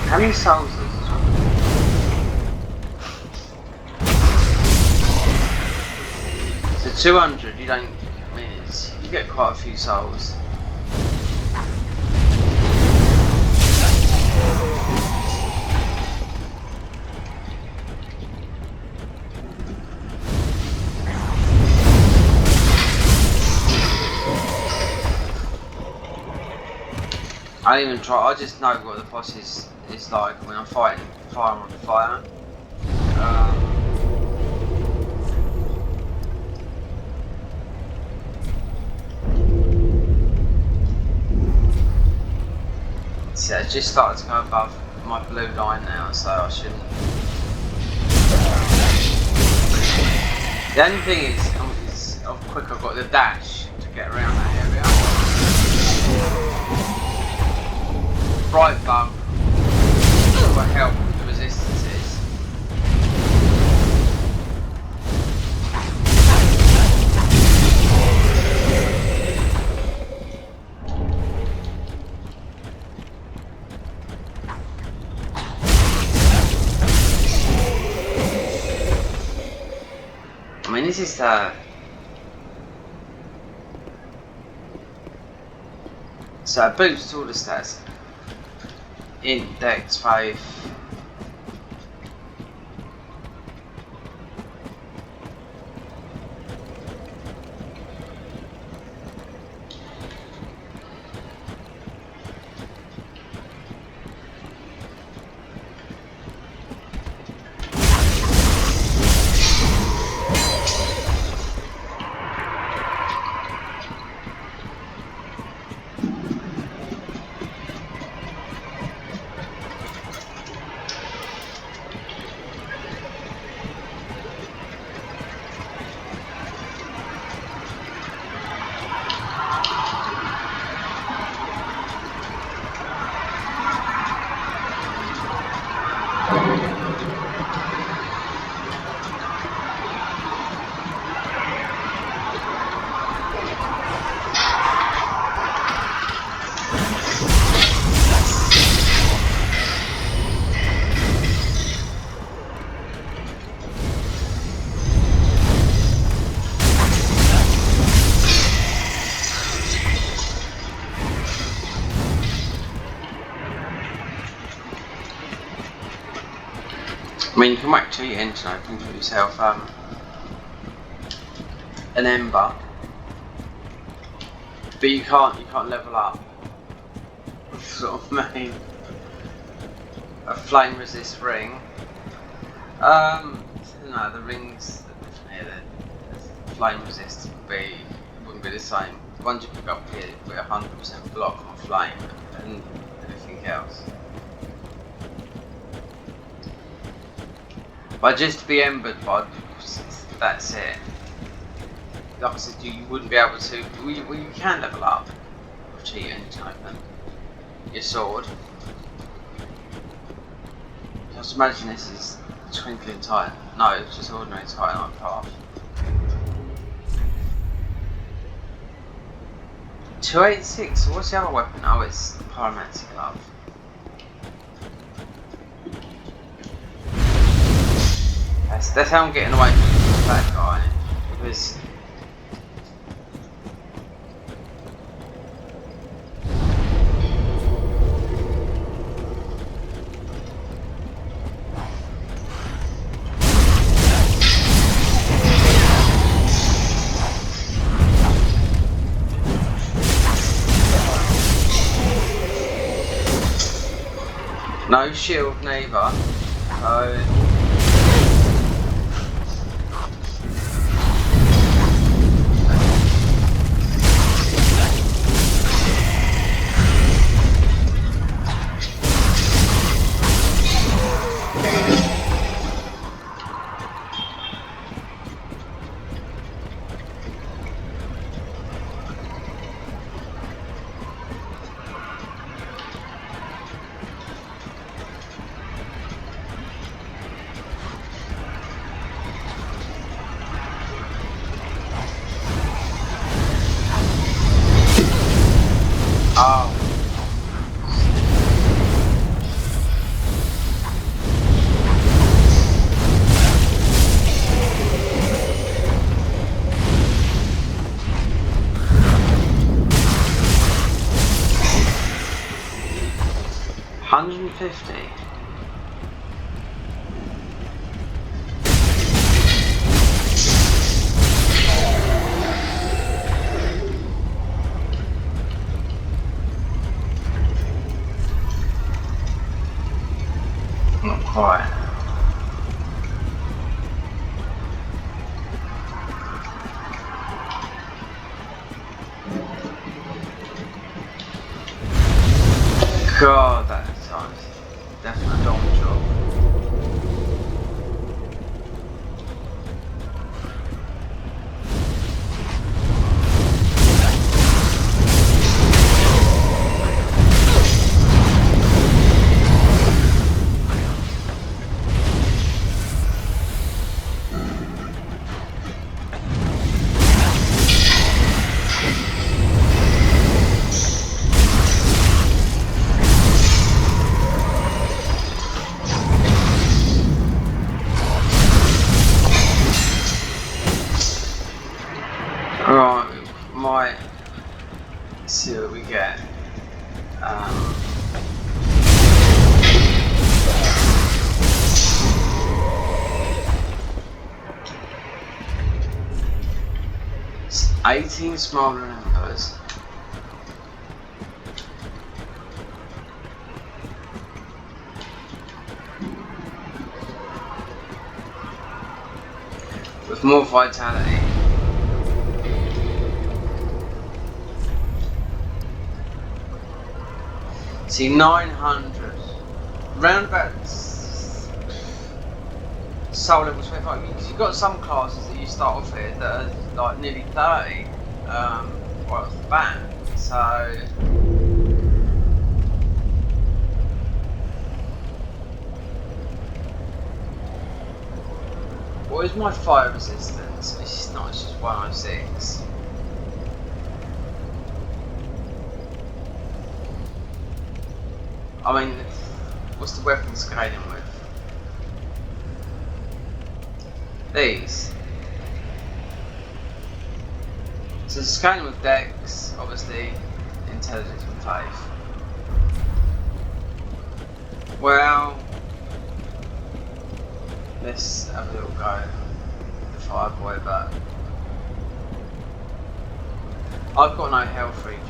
how many souls is this one? So 200, you don't, I mean, you get quite a few souls. I don't even try, I just know what the boss is like when I'm fighting fire on fire. So it's just started to go above my blue line now, so I shouldn't. The only thing is how quick I've got the dash to get around that area. Bright bug will help with the resistances. I mean, this is So it boosts all the stats. Int, Dex, Faith. I mean, you can whack 2 engine open for yourself an ember, but you can't level up. Sort of main a flame resist ring. No, the rings the flame resist wouldn't be the same. The ones you pick up here will be 100% block on flame and everything else. But just to be embered bod, that's it. Like I said, you wouldn't be able to. Well, you can level up with cheat engine open your sword. Just imagine this is twinkling titan. No, it's just ordinary titanite path. 286. What's the other weapon? Oh, it's the Pyromancy Glove. That's how I'm getting away from that guy, because no shield neither. So $150. Not quite. God, that sounds definitely a dome job. Right, might see what we get. It's 18 smaller numbers. With more vitality. See, 900. Round about soul level 25. Because you've got some classes that you start off with that are like nearly 30 right off the bat. So. What is my fire resistance? It's not, it's just 106. I mean, what's the weapon scaling with? These. So scaling with Dex, obviously, Intelligence and Faith. Well, let's have a little go at the Fireboy, but I've got no health regen.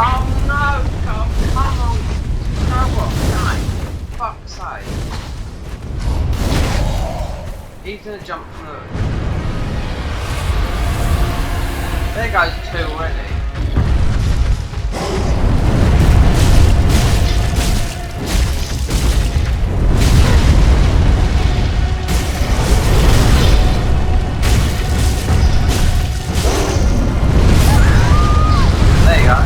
Oh no! Come on! No, what? No! Fuck's sake! He's gonna jump through. There goes two already. There you go.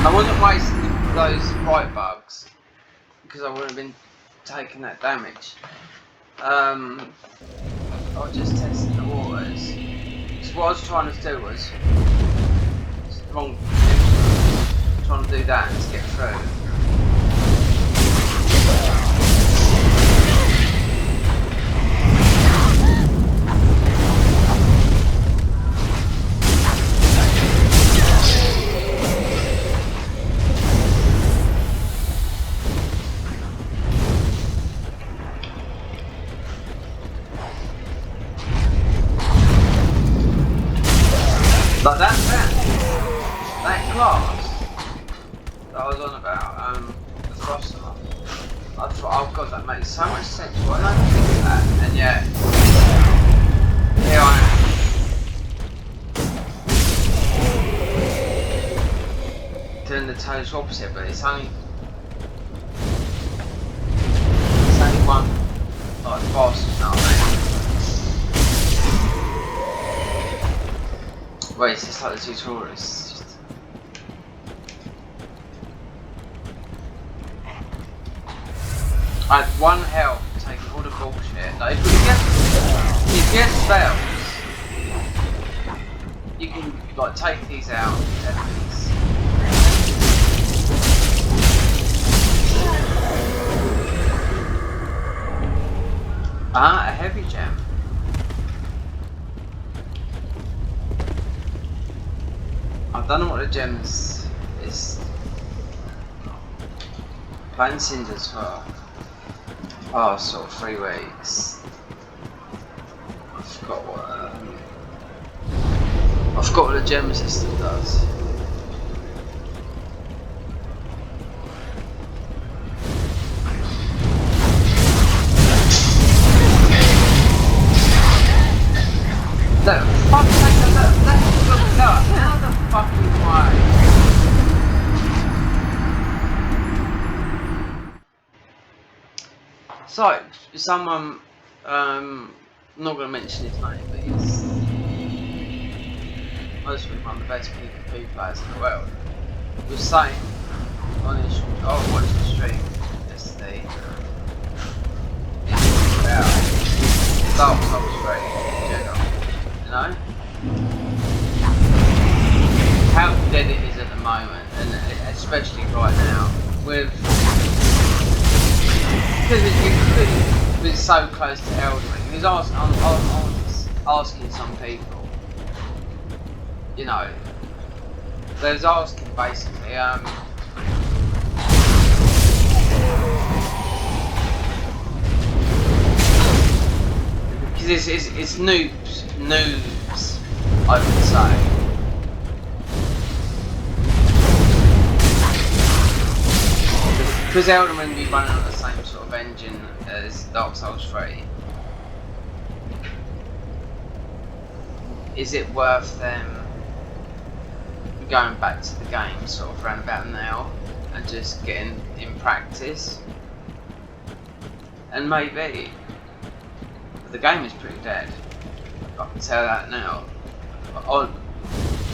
I wasn't wasting those bright bugs because I wouldn't have been taking that damage. I was just testing the waters. So what I was trying to do was wrong. Trying to do that to get through. Like that class that I was on about, the Sorcerer, I thought, oh god, that makes so much sense, why did I think of that? And yet, here I am. Doing the total opposite, but it's only one, like, boss, you know what I mean? Wait, it's just like the tutorial, it's just... I had 1 health taking all the bullshit. Like, if you get spells, you can like take these out, enemies. Ah, a heavy gem. I don't know what the gems is. Plain cinders for sort of 3 weeks. I forgot what the gem system does. Look, fuck's sake, look, how the fucking way? So, someone, I'm not going to mention his name, but he's mostly one of the best PvP players in the world. He was saying on his, I watched the stream yesterday, about Dark Souls 3 in general, you know? How dead it is at the moment, and especially right now, with because it's so close to Elden Ring. Asking some people, you know, they was asking basically, because it's noobs, I would say. Because Elden Ring be running on the same sort of engine as Dark Souls 3, is it worth them going back to the game sort of round about now and just getting in practice? And maybe, but the game is pretty dead. I can tell that now.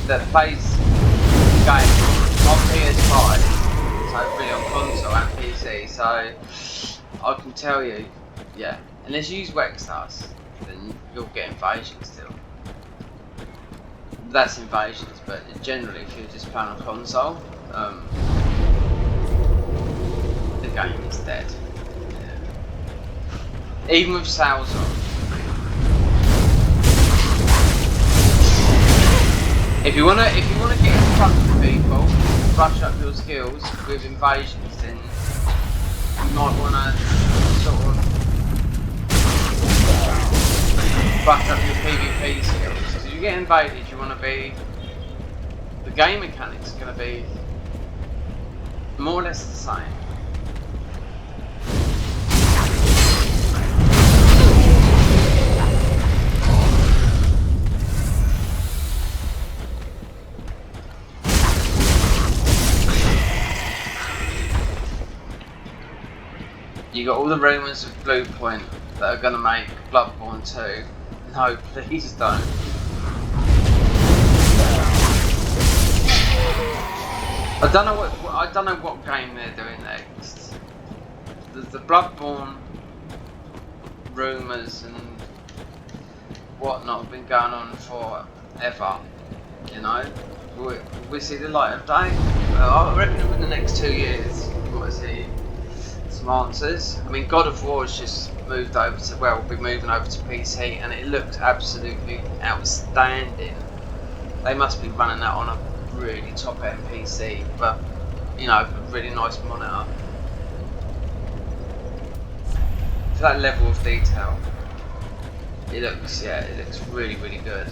That plays the game on PS5, so really on console and PC. So I can tell you, yeah, unless you use Wexas, then you'll get Invasion still. That's Invasions, but generally, if you're just playing on console, the game is dead. Yeah. Even with sales on. If you wanna get in front of people, brush up your skills with Invasions, then you might wanna sort of brush up your PvP skills. Because if you get invaded, you wanna be, the game mechanics are gonna be more or less the same. You got all the rumours of Bluepoint that are gonna make Bloodborne 2. No, please don't. I don't know what game they're doing next. The Bloodborne rumours and whatnot have been going on forever. You know, we see the light of day. I reckon within the next 2 years we might see some answers. I mean, God of War has just moved over to, well, will be moving over to PC, and it looks absolutely outstanding. They must be running that on a really top end PC, but you know, a really nice monitor for that level of detail. It looks really good.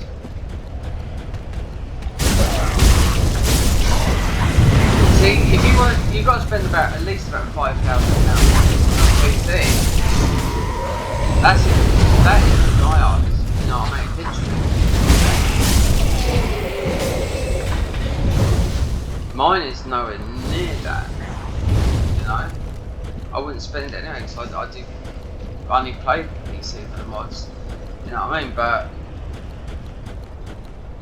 See, if you want, you've got to spend at least about £5,000 on PC. That is my eyes. You know, I make literally. Mine is nowhere near that. You know, I wouldn't spend it anyway because I only play PC for the mods. You know what I mean? But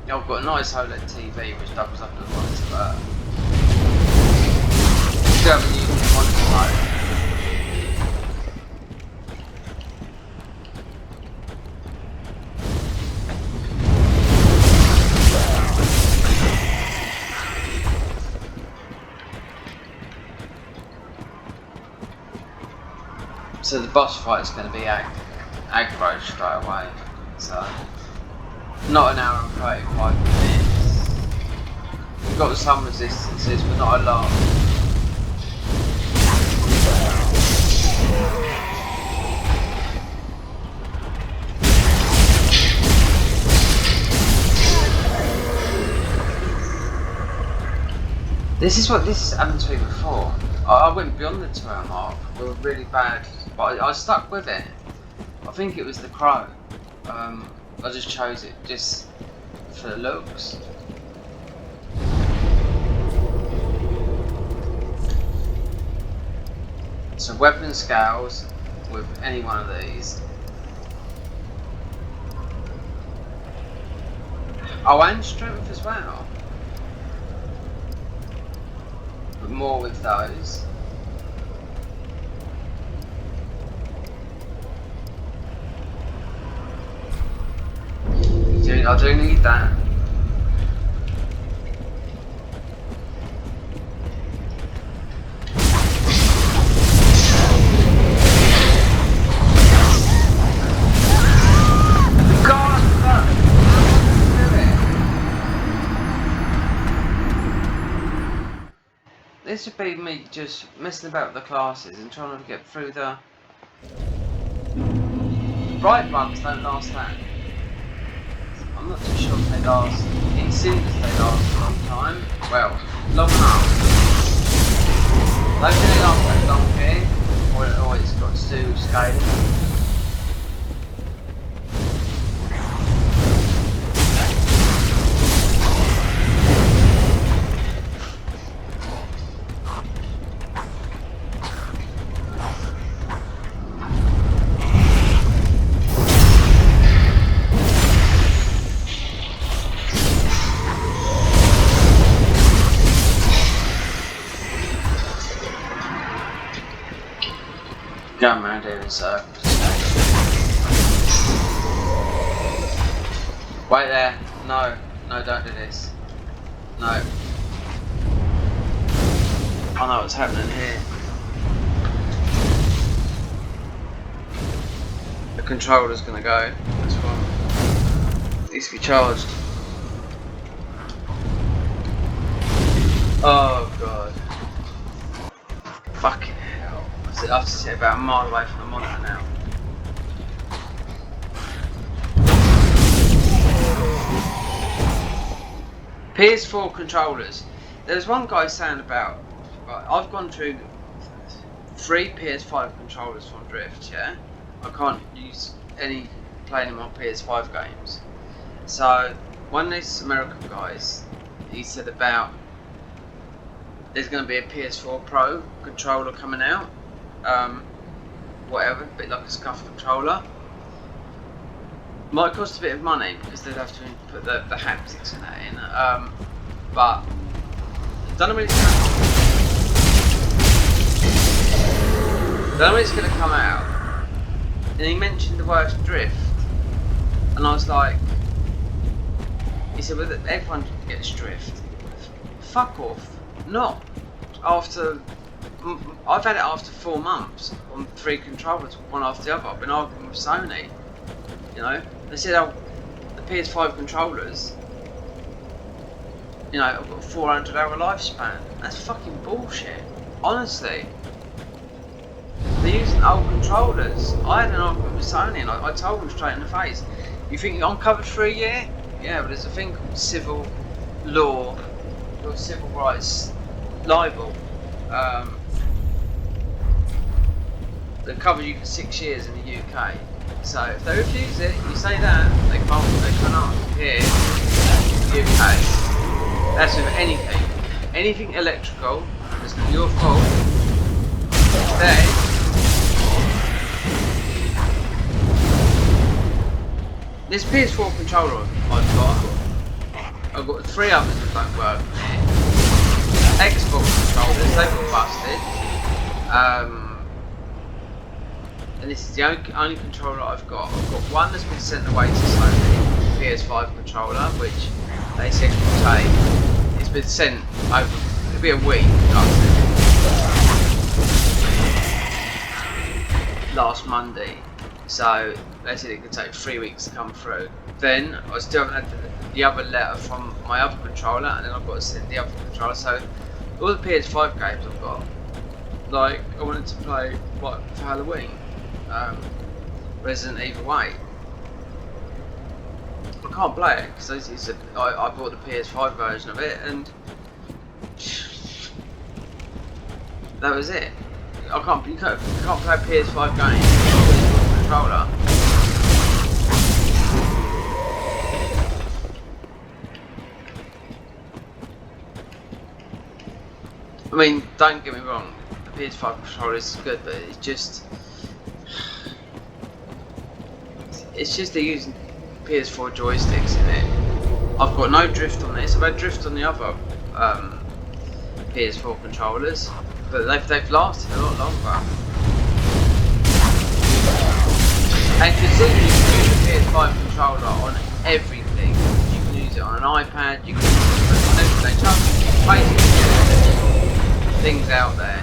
you know, I've got a nice OLED TV which doubles up as a monitor, but still haven't used the monitor mode. So the boss fight is going to be aggro straight away. So not an hour and 35 minutes. We've got some resistances, but not a lot. This happened to me before. I went beyond the 2 hour mark. We were really bad, but I stuck with it. I think it was the Crow. I just chose it just for the looks. So weapon scales with any one of these. Oh, and strength as well. But more with those. I do need that. this would be me just messing about with the classes and trying to get through the... Bright bugs don't last that. I'm not too sure if they last. In cinders they last a long time. Well, long enough. Don't think they last that long here. Or it's got to do with scaling. Going around here in circles. Wait there. No, don't do this. No. I know what's happening here. The controller's gonna go. This one needs to be charged. Oh god. Fucking hell. I have to sit about a mile away from the monitor now. PS4 controllers. There's one guy saying about, right, I've gone through 3 PS5 controllers from Drift, yeah? I can't use any playing them on PS5 games. So, one of these American guys, he said about there's going to be a PS4 Pro controller coming out. Whatever, a bit like a scuff controller. Might cost a bit of money because they'd have to put the haptics and that in. But don't know when it's going to come out. And he mentioned the word drift, and I was like, he said, well, everyone gets drift. Fuck off. Not after. I've had it after 4 months on 3 controllers, one after the other. I've been arguing with Sony. You know, they said, oh, the PS5 controllers, you know, I've got a 400-hour lifespan. That's fucking bullshit. Honestly. They're using old controllers. I had an argument with Sony and I told them straight in the face, you think I'm covered for a year? Yeah, but there's a thing called civil law, or civil rights libel. That covers you for 6 years in the UK. So if they refuse it, you say that, they cannot here in the UK. That's with anything. Anything electrical, it's not your fault. Then this PS4 controller I've got 3 others that don't work on it. Xbox controllers, they've got busted. And this is the only controller I've got. I've got one that's been sent away to Sony, PS5 controller, which they said will take. It's been sent over, it'll be a week last Monday. So they said it could take 3 weeks to come through. Then I still haven't had the other letter from my other controller, and then I've got to send the other controller. So all the PS5 games I've got, like I wanted to play what for Halloween. Resident Evil 8. I can't play it because I bought the PS5 version of it and that was it. You can't play PS5 games with a controller. I mean, don't get me wrong, the PS5 controller is good, but it's just they're using PS4 joysticks in it. I've got no drift on this. I've had drift on the other PS4 controllers, but they've lasted a lot longer. And considering you can use the PS5 controller on everything, you can use it on an iPad, you can use it on everything. Basically, things out there.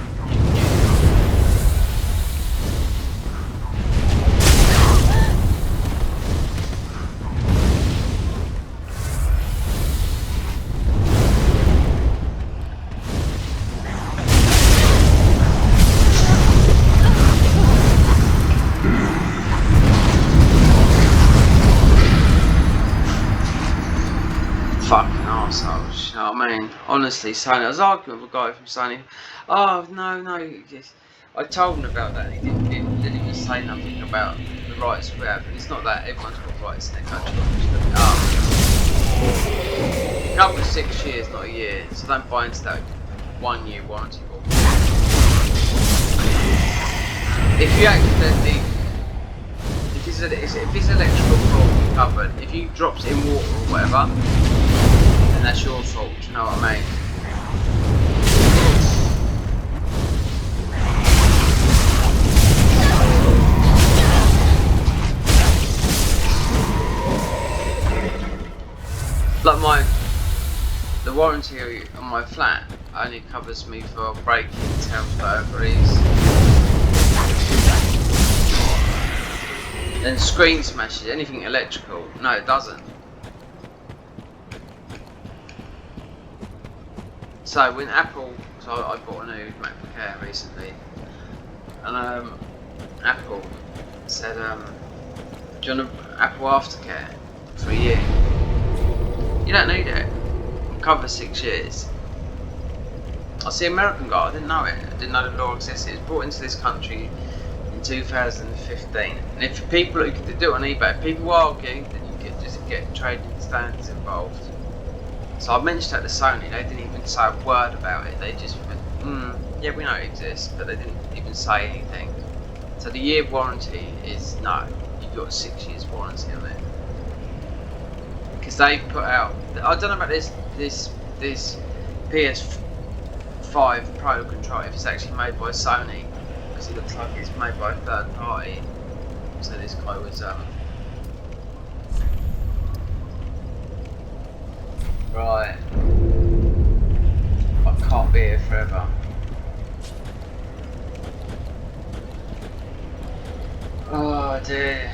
fucking arseholes, you know what I mean? Honestly, Sony, I was arguing with a guy from Sony. Oh, no, yes. I told him about that, and he didn't even say nothing about the rights we have. And it's not that everyone's got rights in their country. Just look it up. It covers 6 years, not a year, so don't buy into that 1 year warranty. If you accidentally, if it's electrical fault covered, if you dropped it in water or whatever, then that's your fault. Do you know what I mean? Like the warranty on my flat only covers me for break-ins, house burglaries, and screen smashes. Anything electrical, no, it doesn't. So when Apple, so I bought a new MacBook Air recently, and Apple said, do you want an Apple Aftercare for a year? You don't need it. It covers 6 years. I see American guy, I didn't know it. I didn't know the law existed. It was brought into this country in 2015. And if people, you can do it on eBay, if people argue, then you can just get trading standards involved. So I mentioned that to Sony, they didn't even say a word about it. They just went, yeah, we know it exists, but they didn't even say anything. So the year warranty is no, you've got 6 years warranty on it. Because they put out, I don't know about this PS5 Pro controller, if it's actually made by Sony, because it looks like it's made by a third party. So this guy was right. I can't be here forever. Oh dear.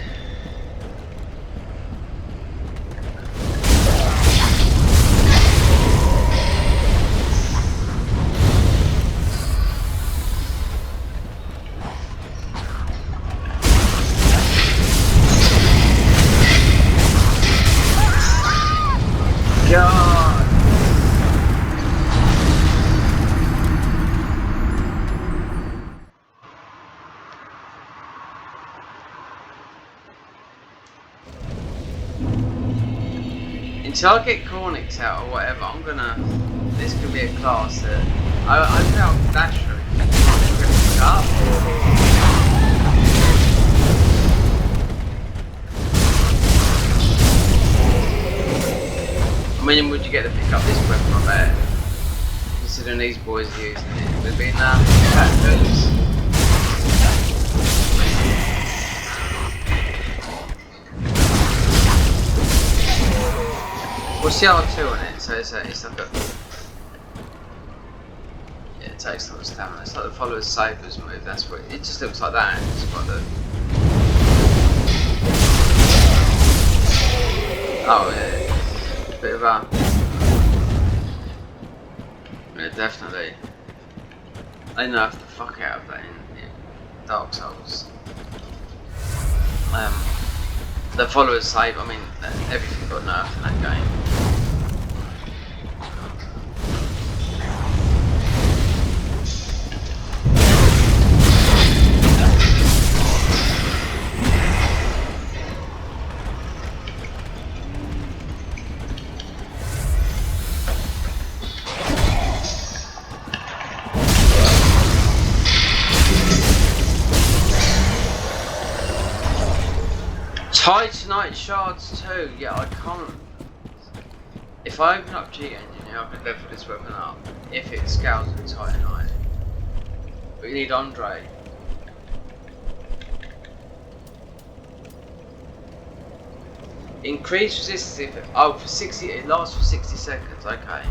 God. Until I get Cornix out or whatever, this could be a class that I felt dash through. Up. I mean, would you get to pick up this weapon, I bet? Considering these boys are using it, it would be enough. What's the R2 on it? So it's like a... Yeah, it takes a lot of stamina. It's like the Follower's Sabers move, that's what... It just looks like that. It's got the... Oh yeah. Bit of a... Yeah, definitely. They nerfed the fuck out of that in Dark Souls. The Follower's Save, I mean, everything got nerfed in that game. Titanite shards too, yeah, I can't. If I open up G Engine, I can level this weapon up if it scales with Titanite. But you need Andre. Increase resistance if for 60, it lasts for 60 seconds, okay.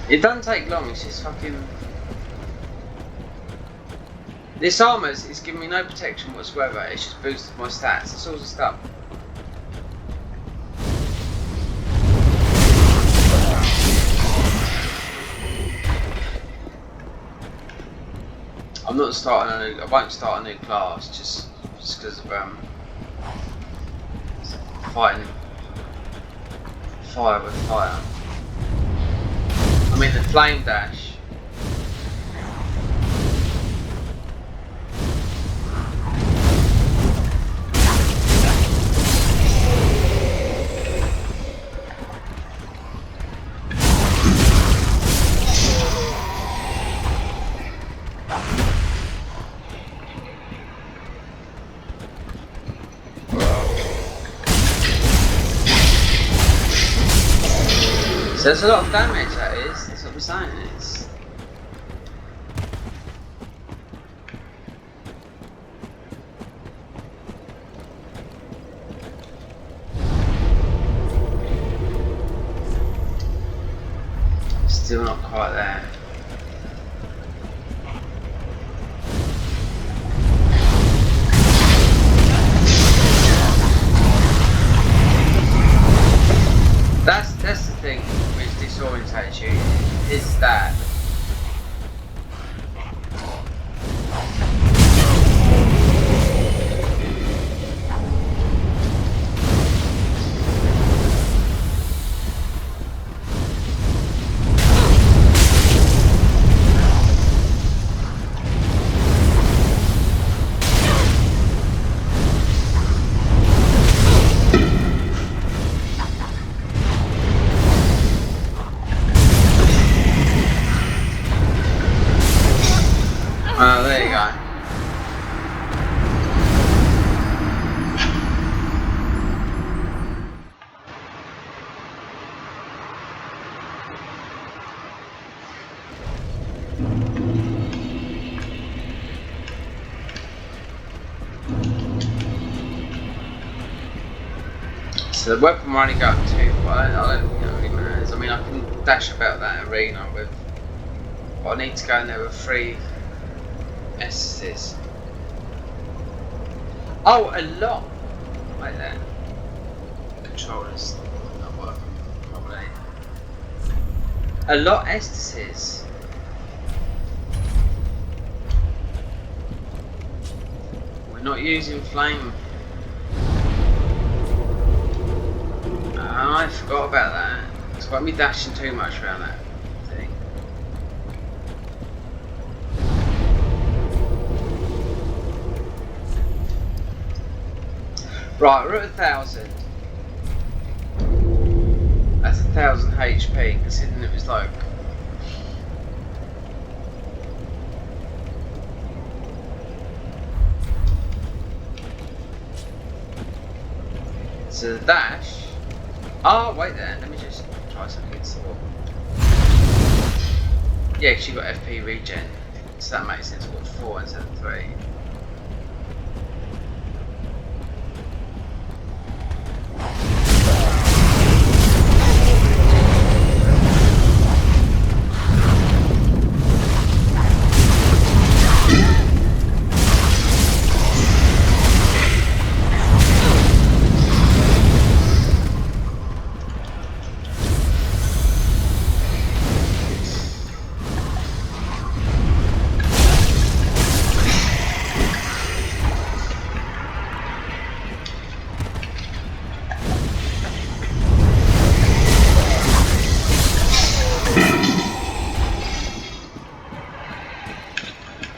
It doesn't take long, it's just fucking... This armour is giving me no protection whatsoever, it's just boosted my stats, it's all the stuff. I'm not starting a new, I won't start a new class just because of fighting fire with fire. I mean the flame dash. So there's a lot of damage, that is. That's what I'm saying. It's... Still not quite there. That's the thing which disorientates you, is that there you go. So the weapon will only go up to, but I don't think it really matters. I mean, I can dash about that arena with, but I need to go in there with 3 S's. Oh, a lot! Like that. Controllers not working properly. A lot Estes. We're not using flame. I forgot about that. It's got me dashing too much around that thing. Right, we're at 1,000. That's 1,000 HP, considering it was like... So the dash... Oh, wait there, let me just try something against the wall. Yeah, because you've got FP regen, so that makes sense. What, 4 instead of 3.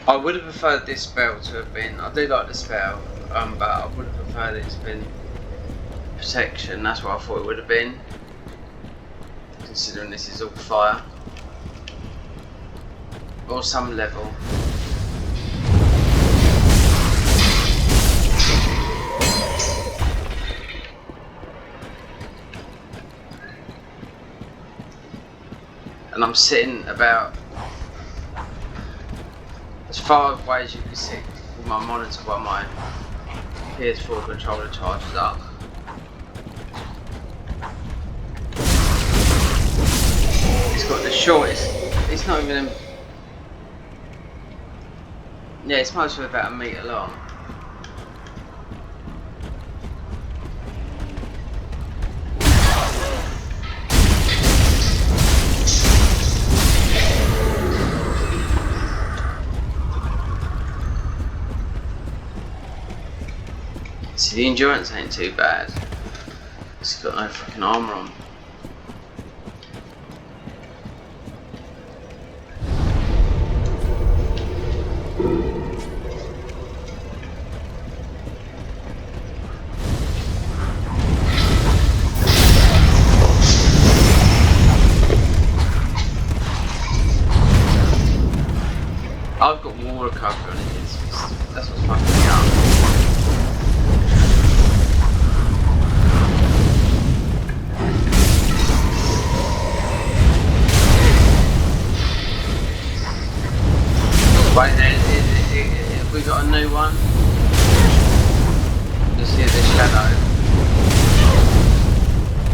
I would have preferred this spell to have been, I do like the spell, but I would have preferred it to have been protection. That's what I thought it would have been, considering this is all fire, or some level. And I'm sitting about as far away as you can see with my monitor while my PS4 controller charges up. It's got the short. It's not even. Yeah, it's mostly about a metre long. See, the endurance ain't too bad. It's got no fucking armour on. I've got water cover on it. That's what's fucking me up. Right then, we got a new one. Just see the shadow.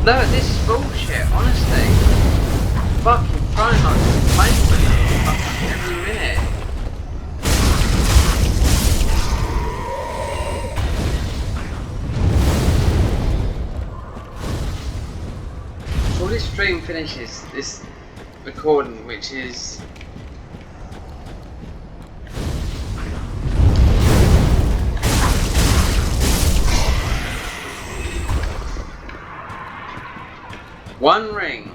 No, this is bullshit, honestly. Fucking throwing like painful fucking every minute. Before this stream finishes, this recording, which is one ring.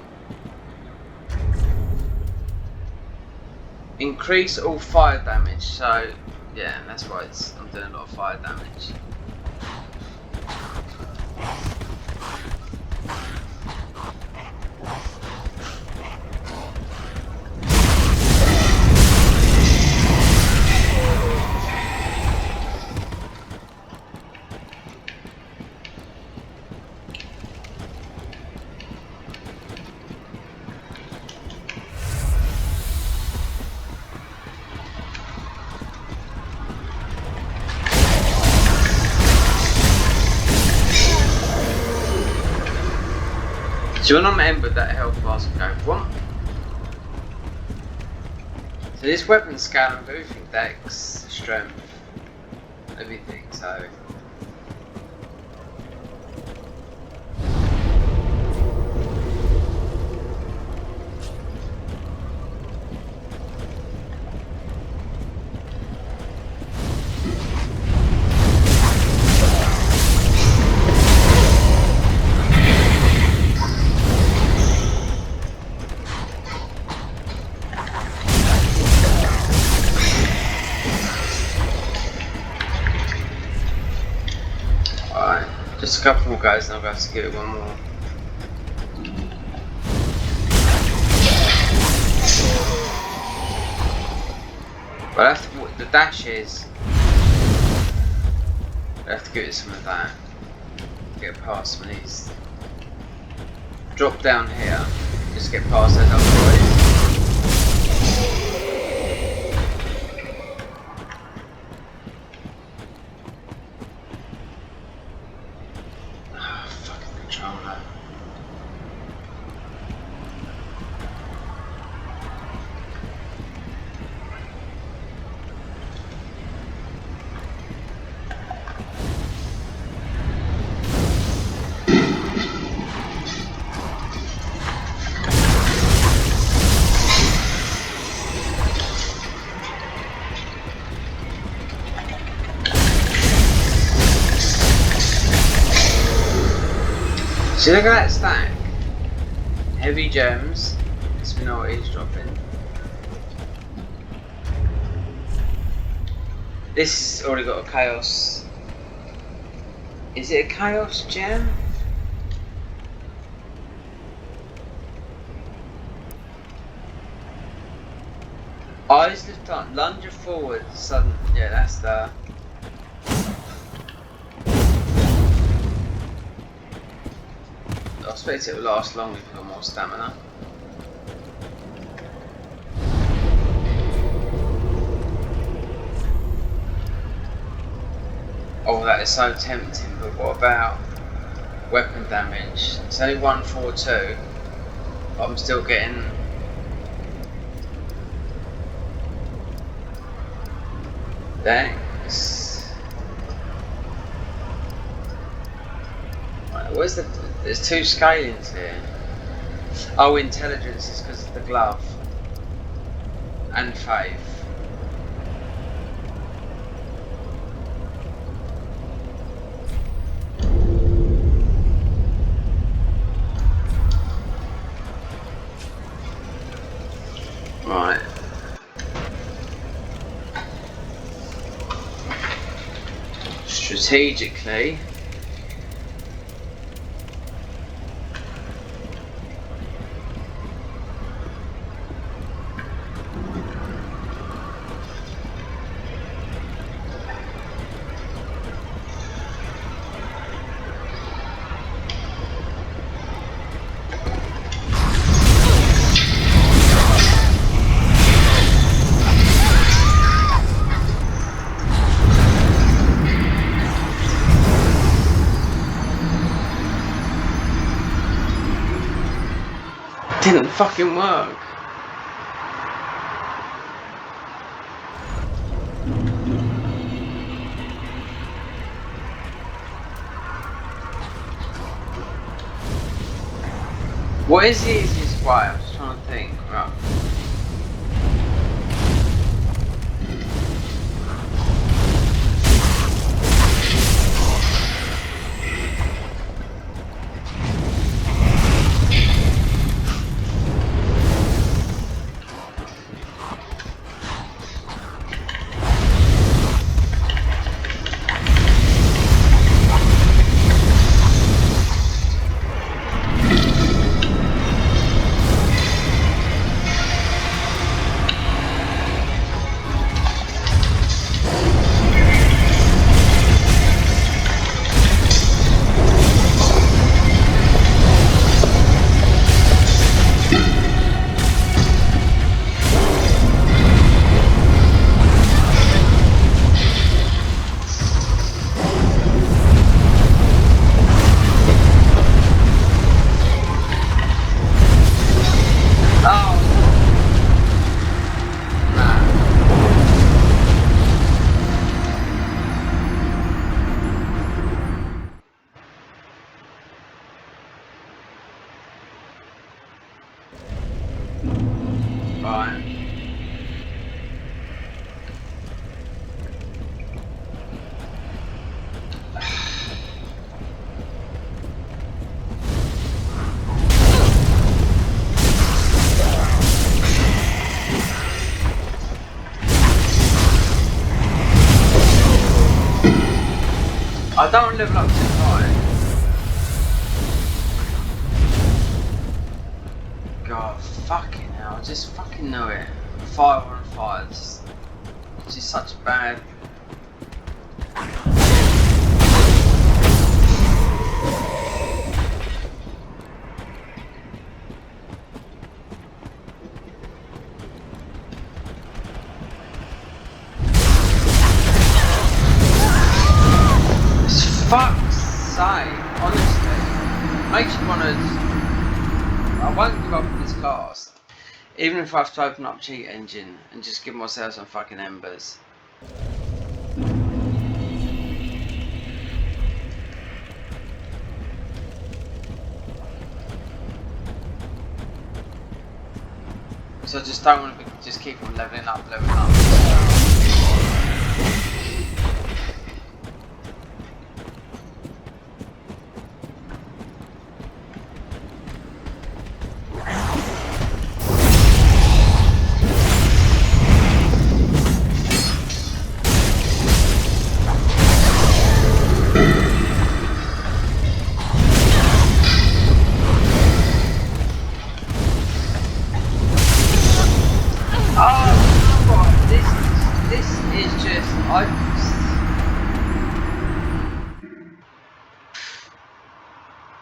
Increase all fire damage. So yeah, that's why I'm doing a lot of fire damage. So when I'm embedded, that health bar will go what? So this weapon scan of everything, dex, strength, everything, so just a couple more guys and I'll have to give it one more. But I have to, the dash is, I have to give it some of that. Get past some of these. Drop down here, just get past those other boys. See, look at that stack. Heavy gems. Because we know what he's dropping. This has already got a chaos. Is it a chaos gem? Eyes lift up, lunge forward, sudden. Yeah, that's the. I expect it will last long if you've got more stamina. Oh, that is so tempting, but what about weapon damage? It's only 142, but I'm still getting Thanks. Right, where's the... There's two scalings here. Oh, intelligence is because of the glove. And faith. Right. Strategically. Didn't fucking work. What is the easiest way? I'm just trying to think. Right. I don't want to level up too high. God, fucking hell, I just fucking know it. Fire on fire, it's just such bad. Fuck's sake, honestly. Makes you wanna... I won't give up on this class. Even if I have to open up cheat engine and just give myself some fucking embers. So I just don't want to just keep on leveling up.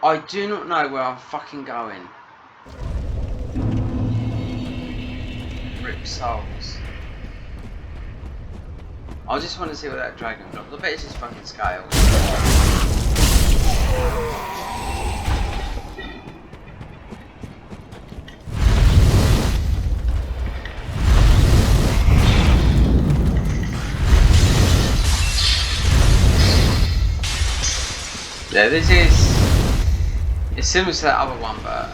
I do not know where I'm fucking going. Rip souls. I just want to see what that dragon drops. I bet it's just fucking scales. Yeah, this is... It's similar to that other one, but...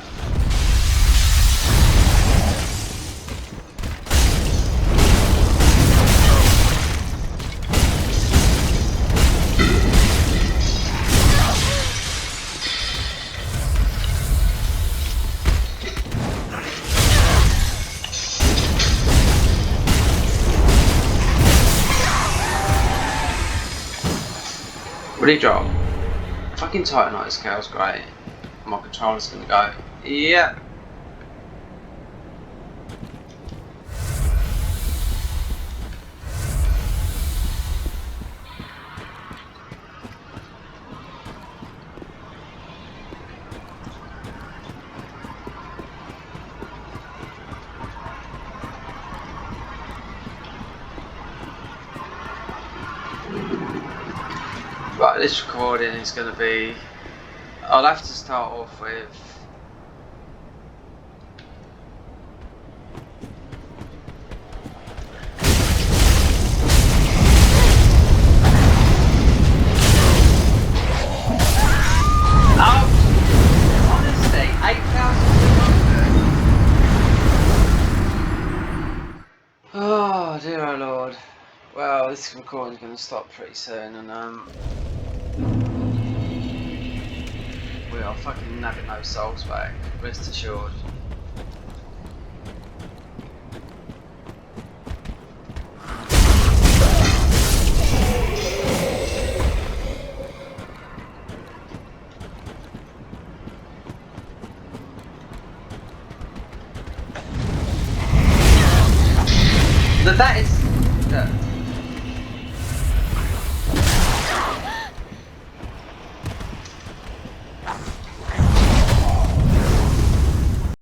What did he drop? Fucking Titanite scale's great. My controller's gonna go. Yeah. Right, this recording is going to be... I'll have to start off with... Oh! Honestly, 8,000. Oh dear oh lord. Well, this recording's going to stop pretty soon and we are fucking nabbing those souls back, rest assured. That is...